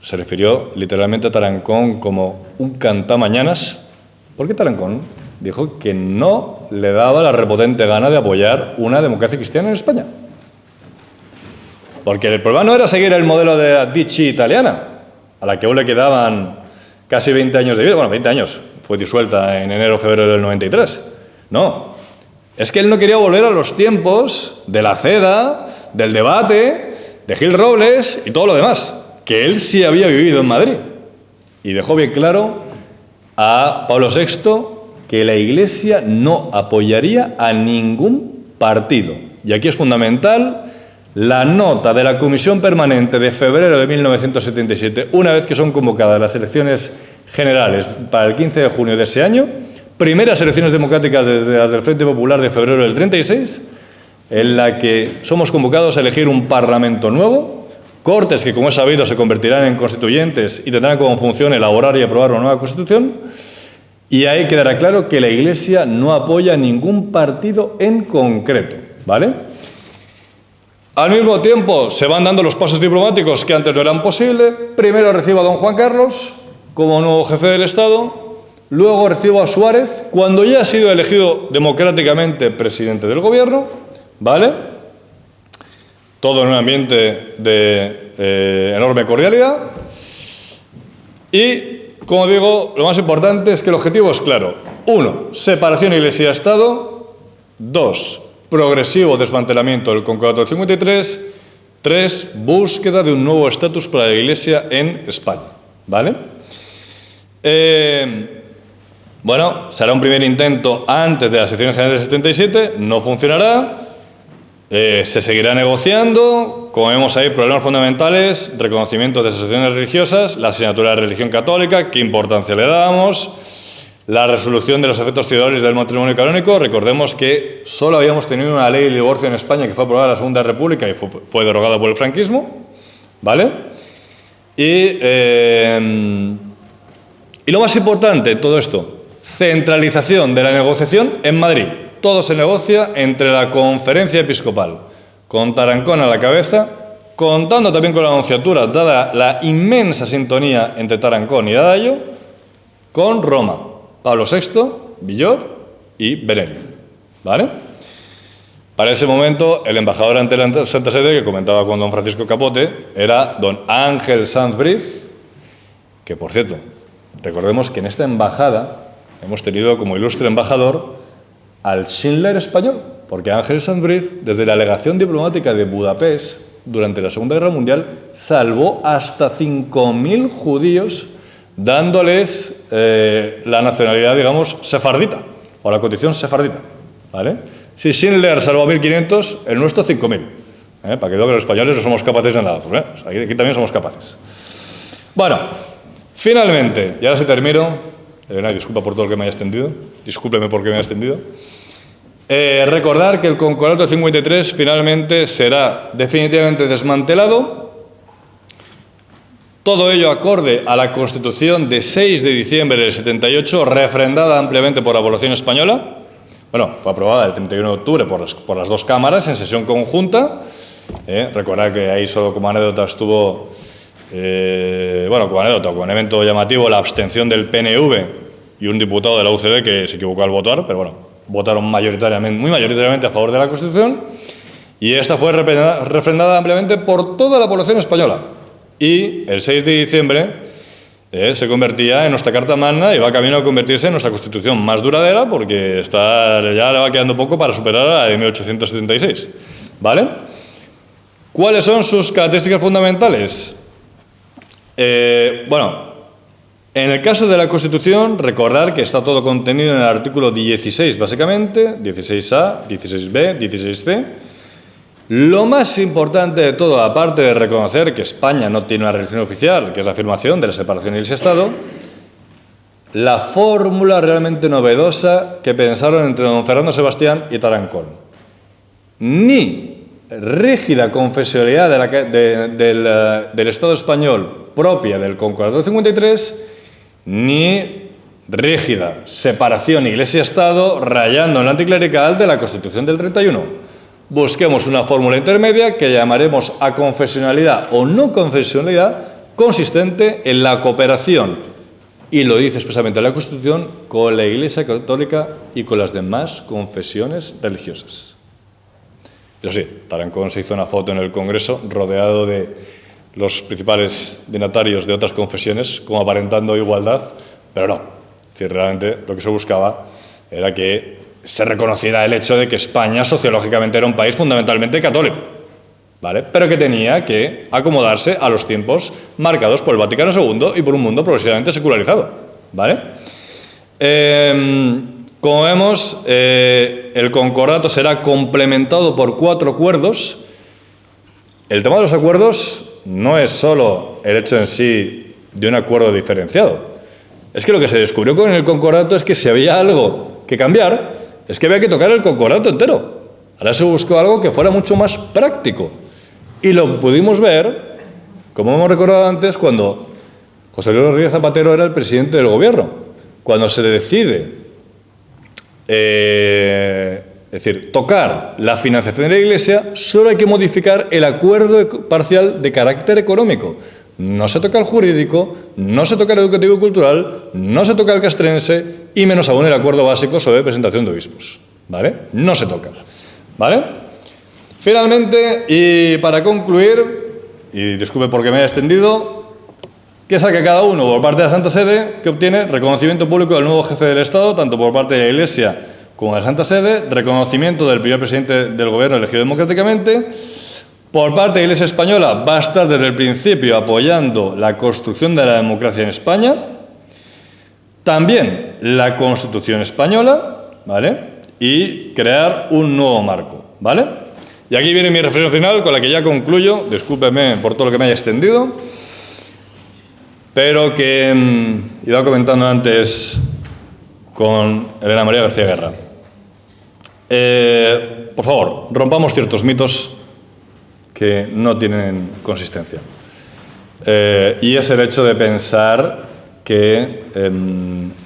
Se refirió literalmente a Tarancón como un cantamañanas, porque Tarancón dijo que no le daba la repotente gana de apoyar una democracia cristiana en España. Porque el problema no era seguir el modelo de la Dici italiana, a la que aún le quedaban casi 20 años de vida. Bueno, 20 años, fue disuelta en enero-febrero del 93. No, es que él no quería volver a los tiempos de la ceda, del debate, de Gil Robles y todo lo demás, que él sí había vivido en Madrid. Y dejó bien claro a Pablo VI que la Iglesia no apoyaría a ningún partido. Y aquí es fundamental la nota de la Comisión Permanente de febrero de 1977, una vez que son convocadas las elecciones generales para el 15 de junio de ese año, primeras elecciones democráticas desde las del Frente Popular de febrero del 36, en la que somos convocados a elegir un Parlamento nuevo, Cortes que, como es sabido, se convertirán en constituyentes y tendrán como función elaborar y aprobar una nueva Constitución, y ahí quedará claro que la Iglesia no apoya ningún partido en concreto, ¿vale? Al mismo tiempo, se van dando los pasos diplomáticos que antes no eran posibles. Primero recibo a don Juan Carlos como nuevo jefe del Estado, luego recibo a Suárez, cuando ya ha sido elegido democráticamente presidente del gobierno, ¿vale? Todo en un ambiente de enorme cordialidad. Y, como digo, lo más importante es que el objetivo es claro. 1. Separación Iglesia-Estado. 2. Progresivo desmantelamiento del Concordatorio 53. 3. Búsqueda de un nuevo estatus para la Iglesia en España. ¿Vale? Bueno, será un primer intento antes de las elecciones generales del 77. No funcionará. Se seguirá negociando. Como vemos ahí, problemas fundamentales, reconocimiento de asociaciones religiosas, la asignatura de religión católica, qué importancia le damos. La resolución de los efectos ciudadanos del matrimonio canónico. Recordemos que solo habíamos tenido una ley de divorcio en España que fue aprobada en la Segunda República y fue derogada por el franquismo, ¿vale? Y lo más importante de todo esto, centralización de la negociación en Madrid. Todo se negocia entre la Conferencia Episcopal, con Tarancón a la cabeza, contando también con la Nunciatura, dada la inmensa sintonía entre Tarancón y Dadallo, con Roma. Pablo VI, Villot y Benelli, ¿vale? Para ese momento, el embajador ante la Santa Sede, que comentaba con don Francisco Capote, era don Ángel Sanz Briz, que, por cierto, recordemos que en esta embajada hemos tenido como ilustre embajador al Schindler español, porque Ángel Sanz Briz, desde la legación diplomática de Budapest, durante la Segunda Guerra Mundial, salvó hasta 5.000 judíos, dándoles la nacionalidad, digamos, sefardita, o la condición sefardita, ¿vale? Si Schindler salvó a 1.500, el nuestro 5.000, para que vean que los españoles no somos capaces de nada, pues, aquí también somos capaces. Bueno, finalmente, y ahora sí termino, disculpa por todo lo que me haya extendido, discúlpeme porque me haya extendido, recordar que el Concordatorio 53 finalmente será definitivamente desmantelado. Todo ello acorde a la Constitución de 6 de diciembre del 78, refrendada ampliamente por la población española. Bueno, fue aprobada el 31 de octubre por las dos cámaras en sesión conjunta. Recordad que ahí solo como anécdota estuvo, como evento llamativo, la abstención del PNV y un diputado de la UCD que se equivocó al votar, pero bueno, votaron muy mayoritariamente a favor de la Constitución. Y esta fue refrendada ampliamente por toda la población española. Y el 6 de diciembre se convertía en nuestra Carta Magna y va camino a convertirse en nuestra Constitución más duradera, porque ya le va quedando poco para superar a la de 1876. ¿Vale? ¿Cuáles son sus características fundamentales? Bueno, en el caso de la Constitución, recordar que está todo contenido en el artículo 16, básicamente, 16A, 16B, 16C. Lo más importante de todo, aparte de reconocer que España no tiene una religión oficial, que es la afirmación de la separación Iglesia-Estado, la fórmula realmente novedosa que pensaron entre don Fernando Sebastián y Tarancón. Ni rígida confesionalidad del Estado español propia del Concordatorio 53, ni rígida separación Iglesia-Estado rayando en la anticlerical de la Constitución del 31. Busquemos una fórmula intermedia que llamaremos aconfesionalidad o no confesionalidad, consistente en la cooperación, y lo dice expresamente la Constitución, con la Iglesia Católica y con las demás confesiones religiosas. Eso sí, Tarancón se hizo una foto en el Congreso rodeado de los principales dignatarios de otras confesiones, como aparentando igualdad, pero no. Es decir, realmente lo que se buscaba era que se reconociera el hecho de que España sociológicamente era un país fundamentalmente católico, ¿vale? Pero que tenía que acomodarse a los tiempos marcados por el Vaticano II y por un mundo progresivamente secularizado, ¿vale? Como vemos, el concordato será complementado por 4 acuerdos. El tema de los acuerdos no es solo el hecho en sí de un acuerdo diferenciado. Es que lo que se descubrió con el concordato es que si había algo que cambiar, es que había que tocar el concordato entero. Ahora se buscó algo que fuera mucho más práctico. Y lo pudimos ver, como hemos recordado antes, cuando José Luis Rodríguez Zapatero era el presidente del gobierno. Cuando se decide, es decir, tocar la financiación de la Iglesia, solo hay que modificar el acuerdo parcial de carácter económico. No se toca el jurídico, no se toca el educativo y cultural, no se toca el castrense y menos aún el acuerdo básico sobre presentación de obispos. ¿Vale? No se toca. ¿Vale? Finalmente, y para concluir, y disculpe porque me haya extendido, que saque cada uno por parte de la Santa Sede, que obtiene reconocimiento público del nuevo jefe del Estado, tanto por parte de la Iglesia como de la Santa Sede, reconocimiento del primer presidente del Gobierno elegido democráticamente. Por parte de la Iglesia española va a estar desde el principio apoyando la construcción de la democracia en España, también la Constitución española, ¿vale? Y crear un nuevo marco, ¿vale? Y aquí viene mi reflexión final, con la que ya concluyo, discúlpeme por todo lo que me haya extendido, pero que iba comentando antes con Elena María García Guerra. Por favor, rompamos ciertos mitos que no tienen consistencia. Y es el hecho de pensar que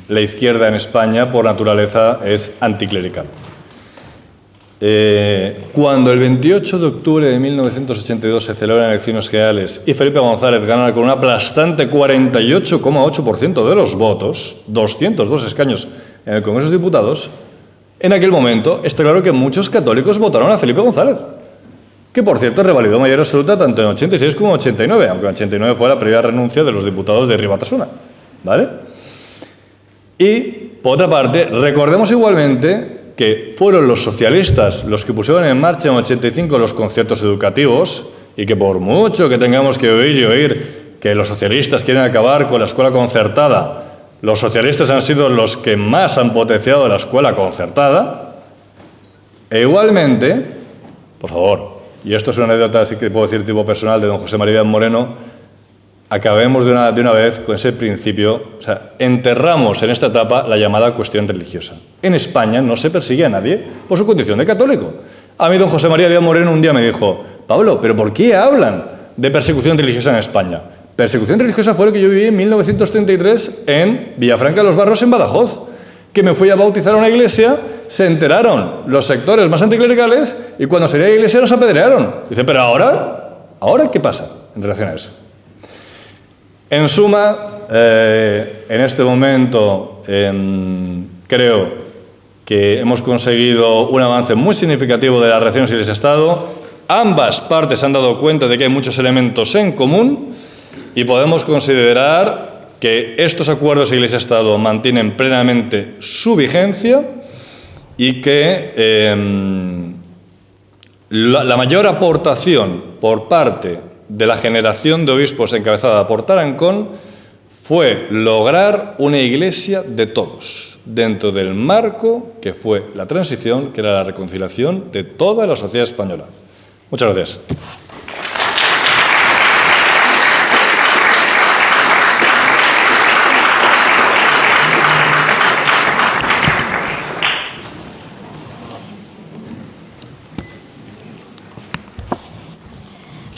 la izquierda en España, por naturaleza, es anticlerical. Cuando el 28 de octubre de 1982 se celebran elecciones generales y Felipe González gana con un aplastante 48,8% de los votos, 202 escaños en el Congreso de Diputados, en aquel momento está claro que muchos católicos votaron a Felipe González, que por cierto revalidó mayoría absoluta tanto en 86 como en 89, aunque en 89 fue la primera renuncia de los diputados de Ribatasuna, ¿vale? Y, por otra parte, recordemos igualmente que fueron los socialistas los que pusieron en marcha en 85 los conciertos educativos y que por mucho que tengamos que oír y oír que los socialistas quieren acabar con la escuela concertada, los socialistas han sido los que más han potenciado la escuela concertada. E igualmente, por favor, y esto es una anécdota, así que puedo decir tipo personal, de don José María Moreno, acabemos de una vez con ese principio, o sea, enterramos en esta etapa la llamada cuestión religiosa. En España no se persigue a nadie por su condición de católico. A mí don José María Moreno un día me dijo, Pablo, ¿pero por qué hablan de persecución religiosa en España? Persecución religiosa fue lo que yo viví en 1933 en Villafranca de los Barros, en Badajoz, que me fui a bautizar a una iglesia, se enteraron los sectores más anticlericales y cuando salí de la iglesia nos apedrearon. Dice, pero ¿ahora qué pasa en relación a eso? En suma, en este momento creo que hemos conseguido un avance muy significativo de las relaciones Iglesia-Estado. Ambas partes han dado cuenta de que hay muchos elementos en común y podemos considerar que estos acuerdos Iglesia-Estado mantienen plenamente su vigencia y que la mayor aportación por parte de la generación de obispos encabezada por Tarancón fue lograr una iglesia de todos, dentro del marco que fue la transición, que era la reconciliación de toda la sociedad española. Muchas gracias.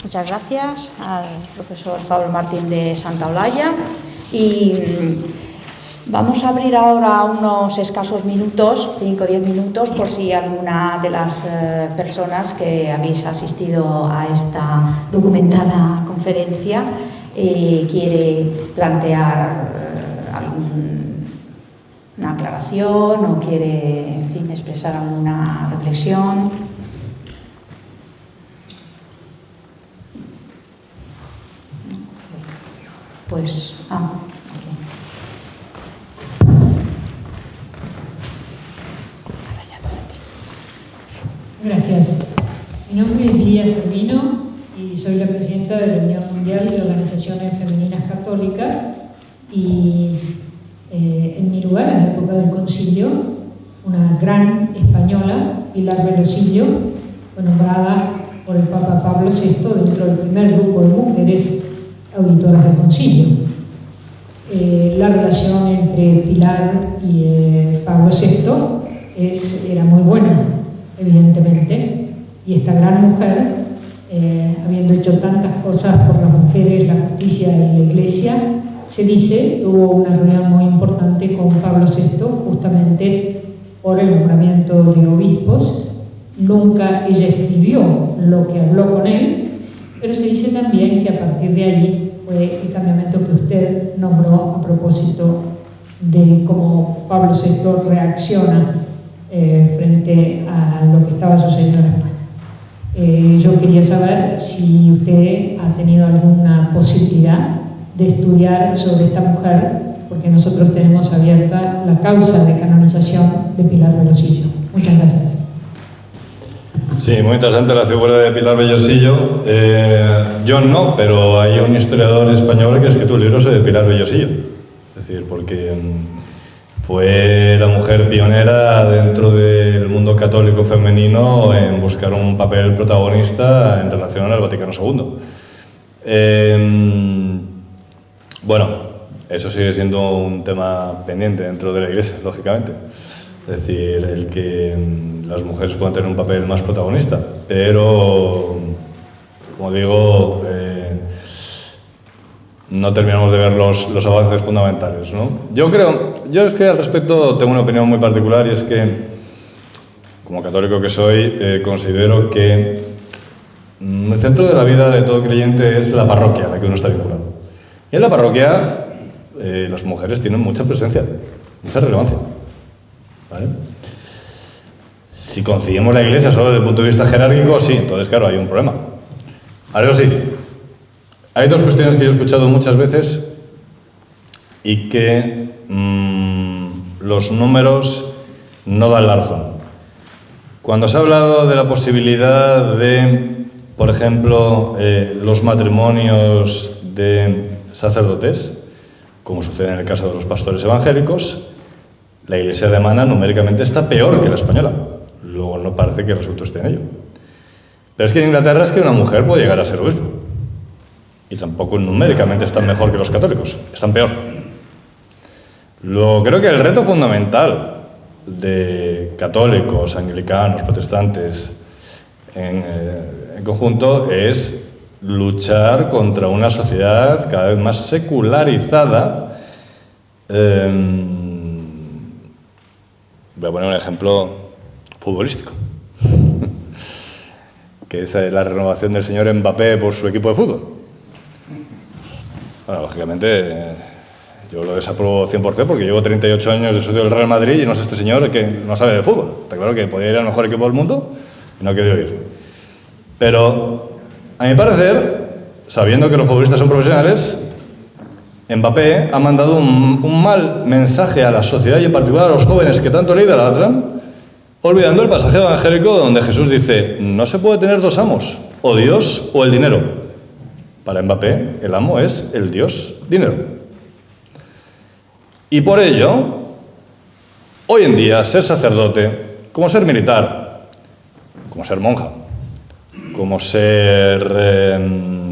Muchas gracias al profesor Pablo Martín de Santaolalla y vamos a abrir ahora unos escasos minutos, 5 o 10 minutos, por si alguna de las personas que habéis asistido a esta documentada conferencia quiere plantear alguna aclaración o quiere, en fin, expresar alguna reflexión. Pues, Gracias. Mi nombre es Lía Servino y soy la presidenta de la Unión Mundial de Organizaciones Femeninas Católicas y en mi lugar, en la época del concilio, una gran española, Pilar Velosillo, fue nombrada por el Papa Pablo VI dentro del primer grupo de mujeres auditoras del Concilio. La relación entre Pilar y Pablo VI era muy buena, evidentemente, y esta gran mujer, habiendo hecho tantas cosas por las mujeres, la justicia y la Iglesia, se dice, tuvo una reunión muy importante con Pablo VI, justamente por el nombramiento de obispos. Nunca ella escribió lo que habló con él, pero se dice también que a partir de allí fue el cambiamiento que usted nombró a propósito de cómo Pablo VI reacciona frente a lo que estaba sucediendo en España. Yo quería saber si usted ha tenido alguna posibilidad de estudiar sobre esta mujer, porque nosotros tenemos abierta la causa de canonización de Pilar Velosillo. Muchas gracias. Sí, muy interesante la figura de Pilar Vellosillo. Yo no, pero hay un historiador español que ha escrito un libro sobre Pilar Vellosillo. Es decir, porque fue la mujer pionera dentro del mundo católico femenino en buscar un papel protagonista en relación al Vaticano II. Bueno, eso sigue siendo un tema pendiente dentro de la Iglesia, lógicamente. Es decir, el que las mujeres puedan tener un papel más protagonista, pero, como digo, no terminamos de ver los avances fundamentales, ¿no? Yo es que al respecto tengo una opinión muy particular, y es que, como católico que soy, considero que el centro de la vida de todo creyente es la parroquia a la que uno está vinculado. Y en la parroquia las mujeres tienen mucha presencia, mucha relevancia, ¿vale? Si concebimos la Iglesia solo desde el punto de vista jerárquico, sí, entonces claro, hay un problema. Ahora sí, hay dos cuestiones que yo he escuchado muchas veces y que los números no dan la razón. Cuando se ha hablado de la posibilidad de, por ejemplo, los matrimonios de sacerdotes, como sucede en el caso de los pastores evangélicos, la Iglesia alemana numéricamente está peor que la española. Luego no parece que el resultado esté en ello. Pero es que en Inglaterra es que una mujer puede llegar a ser obispo. Y tampoco numéricamente están mejor que los católicos, están peor. Luego creo que el reto fundamental de católicos, anglicanos, protestantes en conjunto es luchar contra una sociedad cada vez más secularizada. Voy a poner un ejemplo futbolístico, que es la renovación del señor Mbappé por su equipo de fútbol. Bueno, lógicamente yo lo desapruebo 100% porque llevo 38 años de socio del Real Madrid y no es este señor que no sabe de fútbol. Está claro que podía ir al mejor equipo del mundo y no ha querido ir. Pero, a mi parecer, sabiendo que los futbolistas son profesionales, Mbappé ha mandado un mal mensaje a la sociedad y en particular a los jóvenes que tanto le idolatran, olvidando el pasaje evangélico donde Jesús dice: no se puede tener dos amos, o Dios o el dinero. Para Mbappé, el amo es el Dios dinero. Y por ello, hoy en día, ser sacerdote, como ser militar, como ser monja, como ser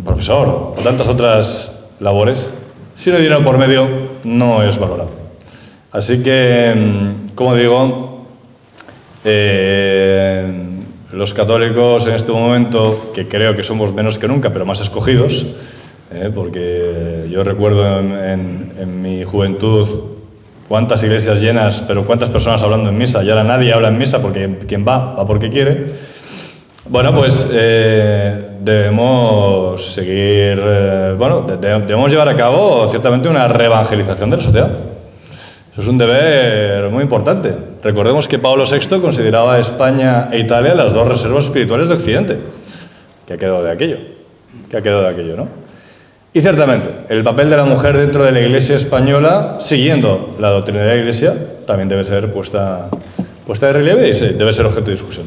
profesor o tantas otras labores, si no hay dinero por medio, no es valorado. Así que, como digo, los católicos en este momento, que creo que somos menos que nunca, pero más escogidos, porque yo recuerdo en mi juventud cuántas iglesias llenas, pero cuántas personas hablando en misa, y ahora nadie habla en misa porque quien va porque quiere. Bueno, pues debemos seguir, debemos llevar a cabo ciertamente una reevangelización de la sociedad. Eso es un deber muy importante. Recordemos que Pablo VI consideraba a España e Italia las dos reservas espirituales de Occidente. ¿Qué ha quedado de aquello? ¿Qué ha quedado de aquello, no? Y ciertamente, el papel de la mujer dentro de la Iglesia española, siguiendo la doctrina de la Iglesia, también debe ser puesta de relieve y debe ser objeto de discusión.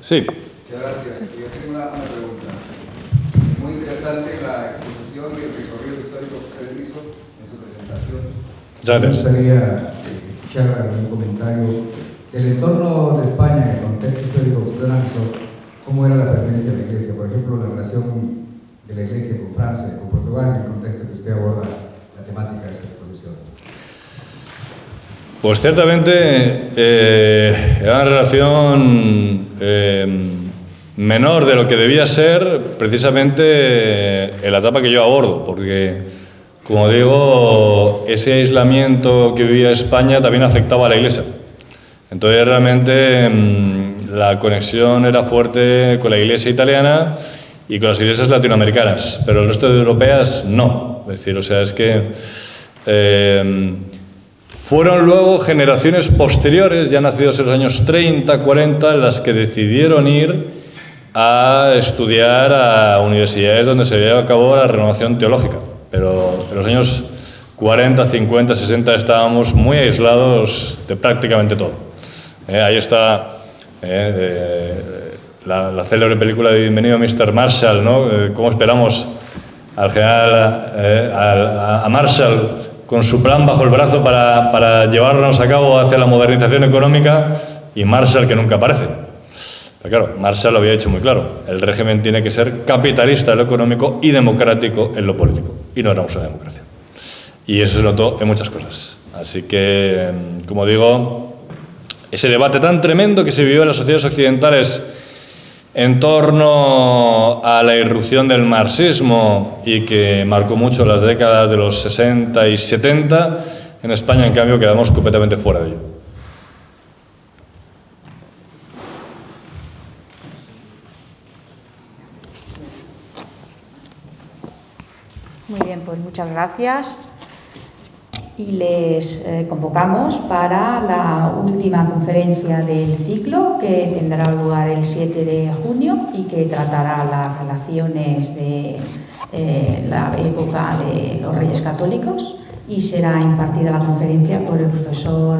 Sí. Gracias. Yo tengo una pregunta. Muchas gracias. Me gustaría escuchar algún comentario del entorno de España, en el contexto histórico que usted analizó, cómo era la presencia de la Iglesia, por ejemplo, la relación de la Iglesia con Francia y con Portugal, en el contexto que usted aborda la temática de su exposición. Pues ciertamente era una relación menor de lo que debía ser precisamente en la etapa que yo abordo, porque, como digo, ese aislamiento que vivía España también afectaba a la Iglesia. Entonces realmente la conexión era fuerte con la Iglesia italiana y con las iglesias latinoamericanas, pero el resto de europeas no. Es decir, o sea, es que fueron luego generaciones posteriores, ya nacidos en los años 30, 40, las que decidieron ir a estudiar a universidades donde se llevaba a cabo la renovación teológica. Pero en los años 40, 50, 60 estábamos muy aislados de prácticamente todo. Ahí está la célebre película de Bienvenido Mr. Marshall, ¿no? Cómo esperamos al general, a Marshall con su plan bajo el brazo para llevarnos a cabo hacia la modernización económica, y Marshall que nunca aparece. Pero claro, Marshall lo había hecho muy claro: el régimen tiene que ser capitalista en lo económico y democrático en lo político, y no éramos una democracia. Y eso se notó en muchas cosas. Así que, como digo, ese debate tan tremendo que se vivió en las sociedades occidentales en torno a la irrupción del marxismo y que marcó mucho las décadas de los 60 y 70, en España, en cambio, quedamos completamente fuera de ello. Muy bien, pues muchas gracias. Y les convocamos para la última conferencia del ciclo, que tendrá lugar el 7 de junio y que tratará las relaciones de la época de los Reyes Católicos, y será impartida la conferencia por el profesor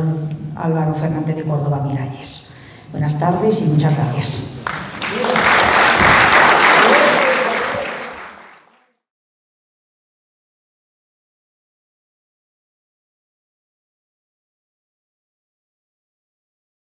Álvaro Fernández de Córdoba Miralles. Buenas tardes y muchas gracias.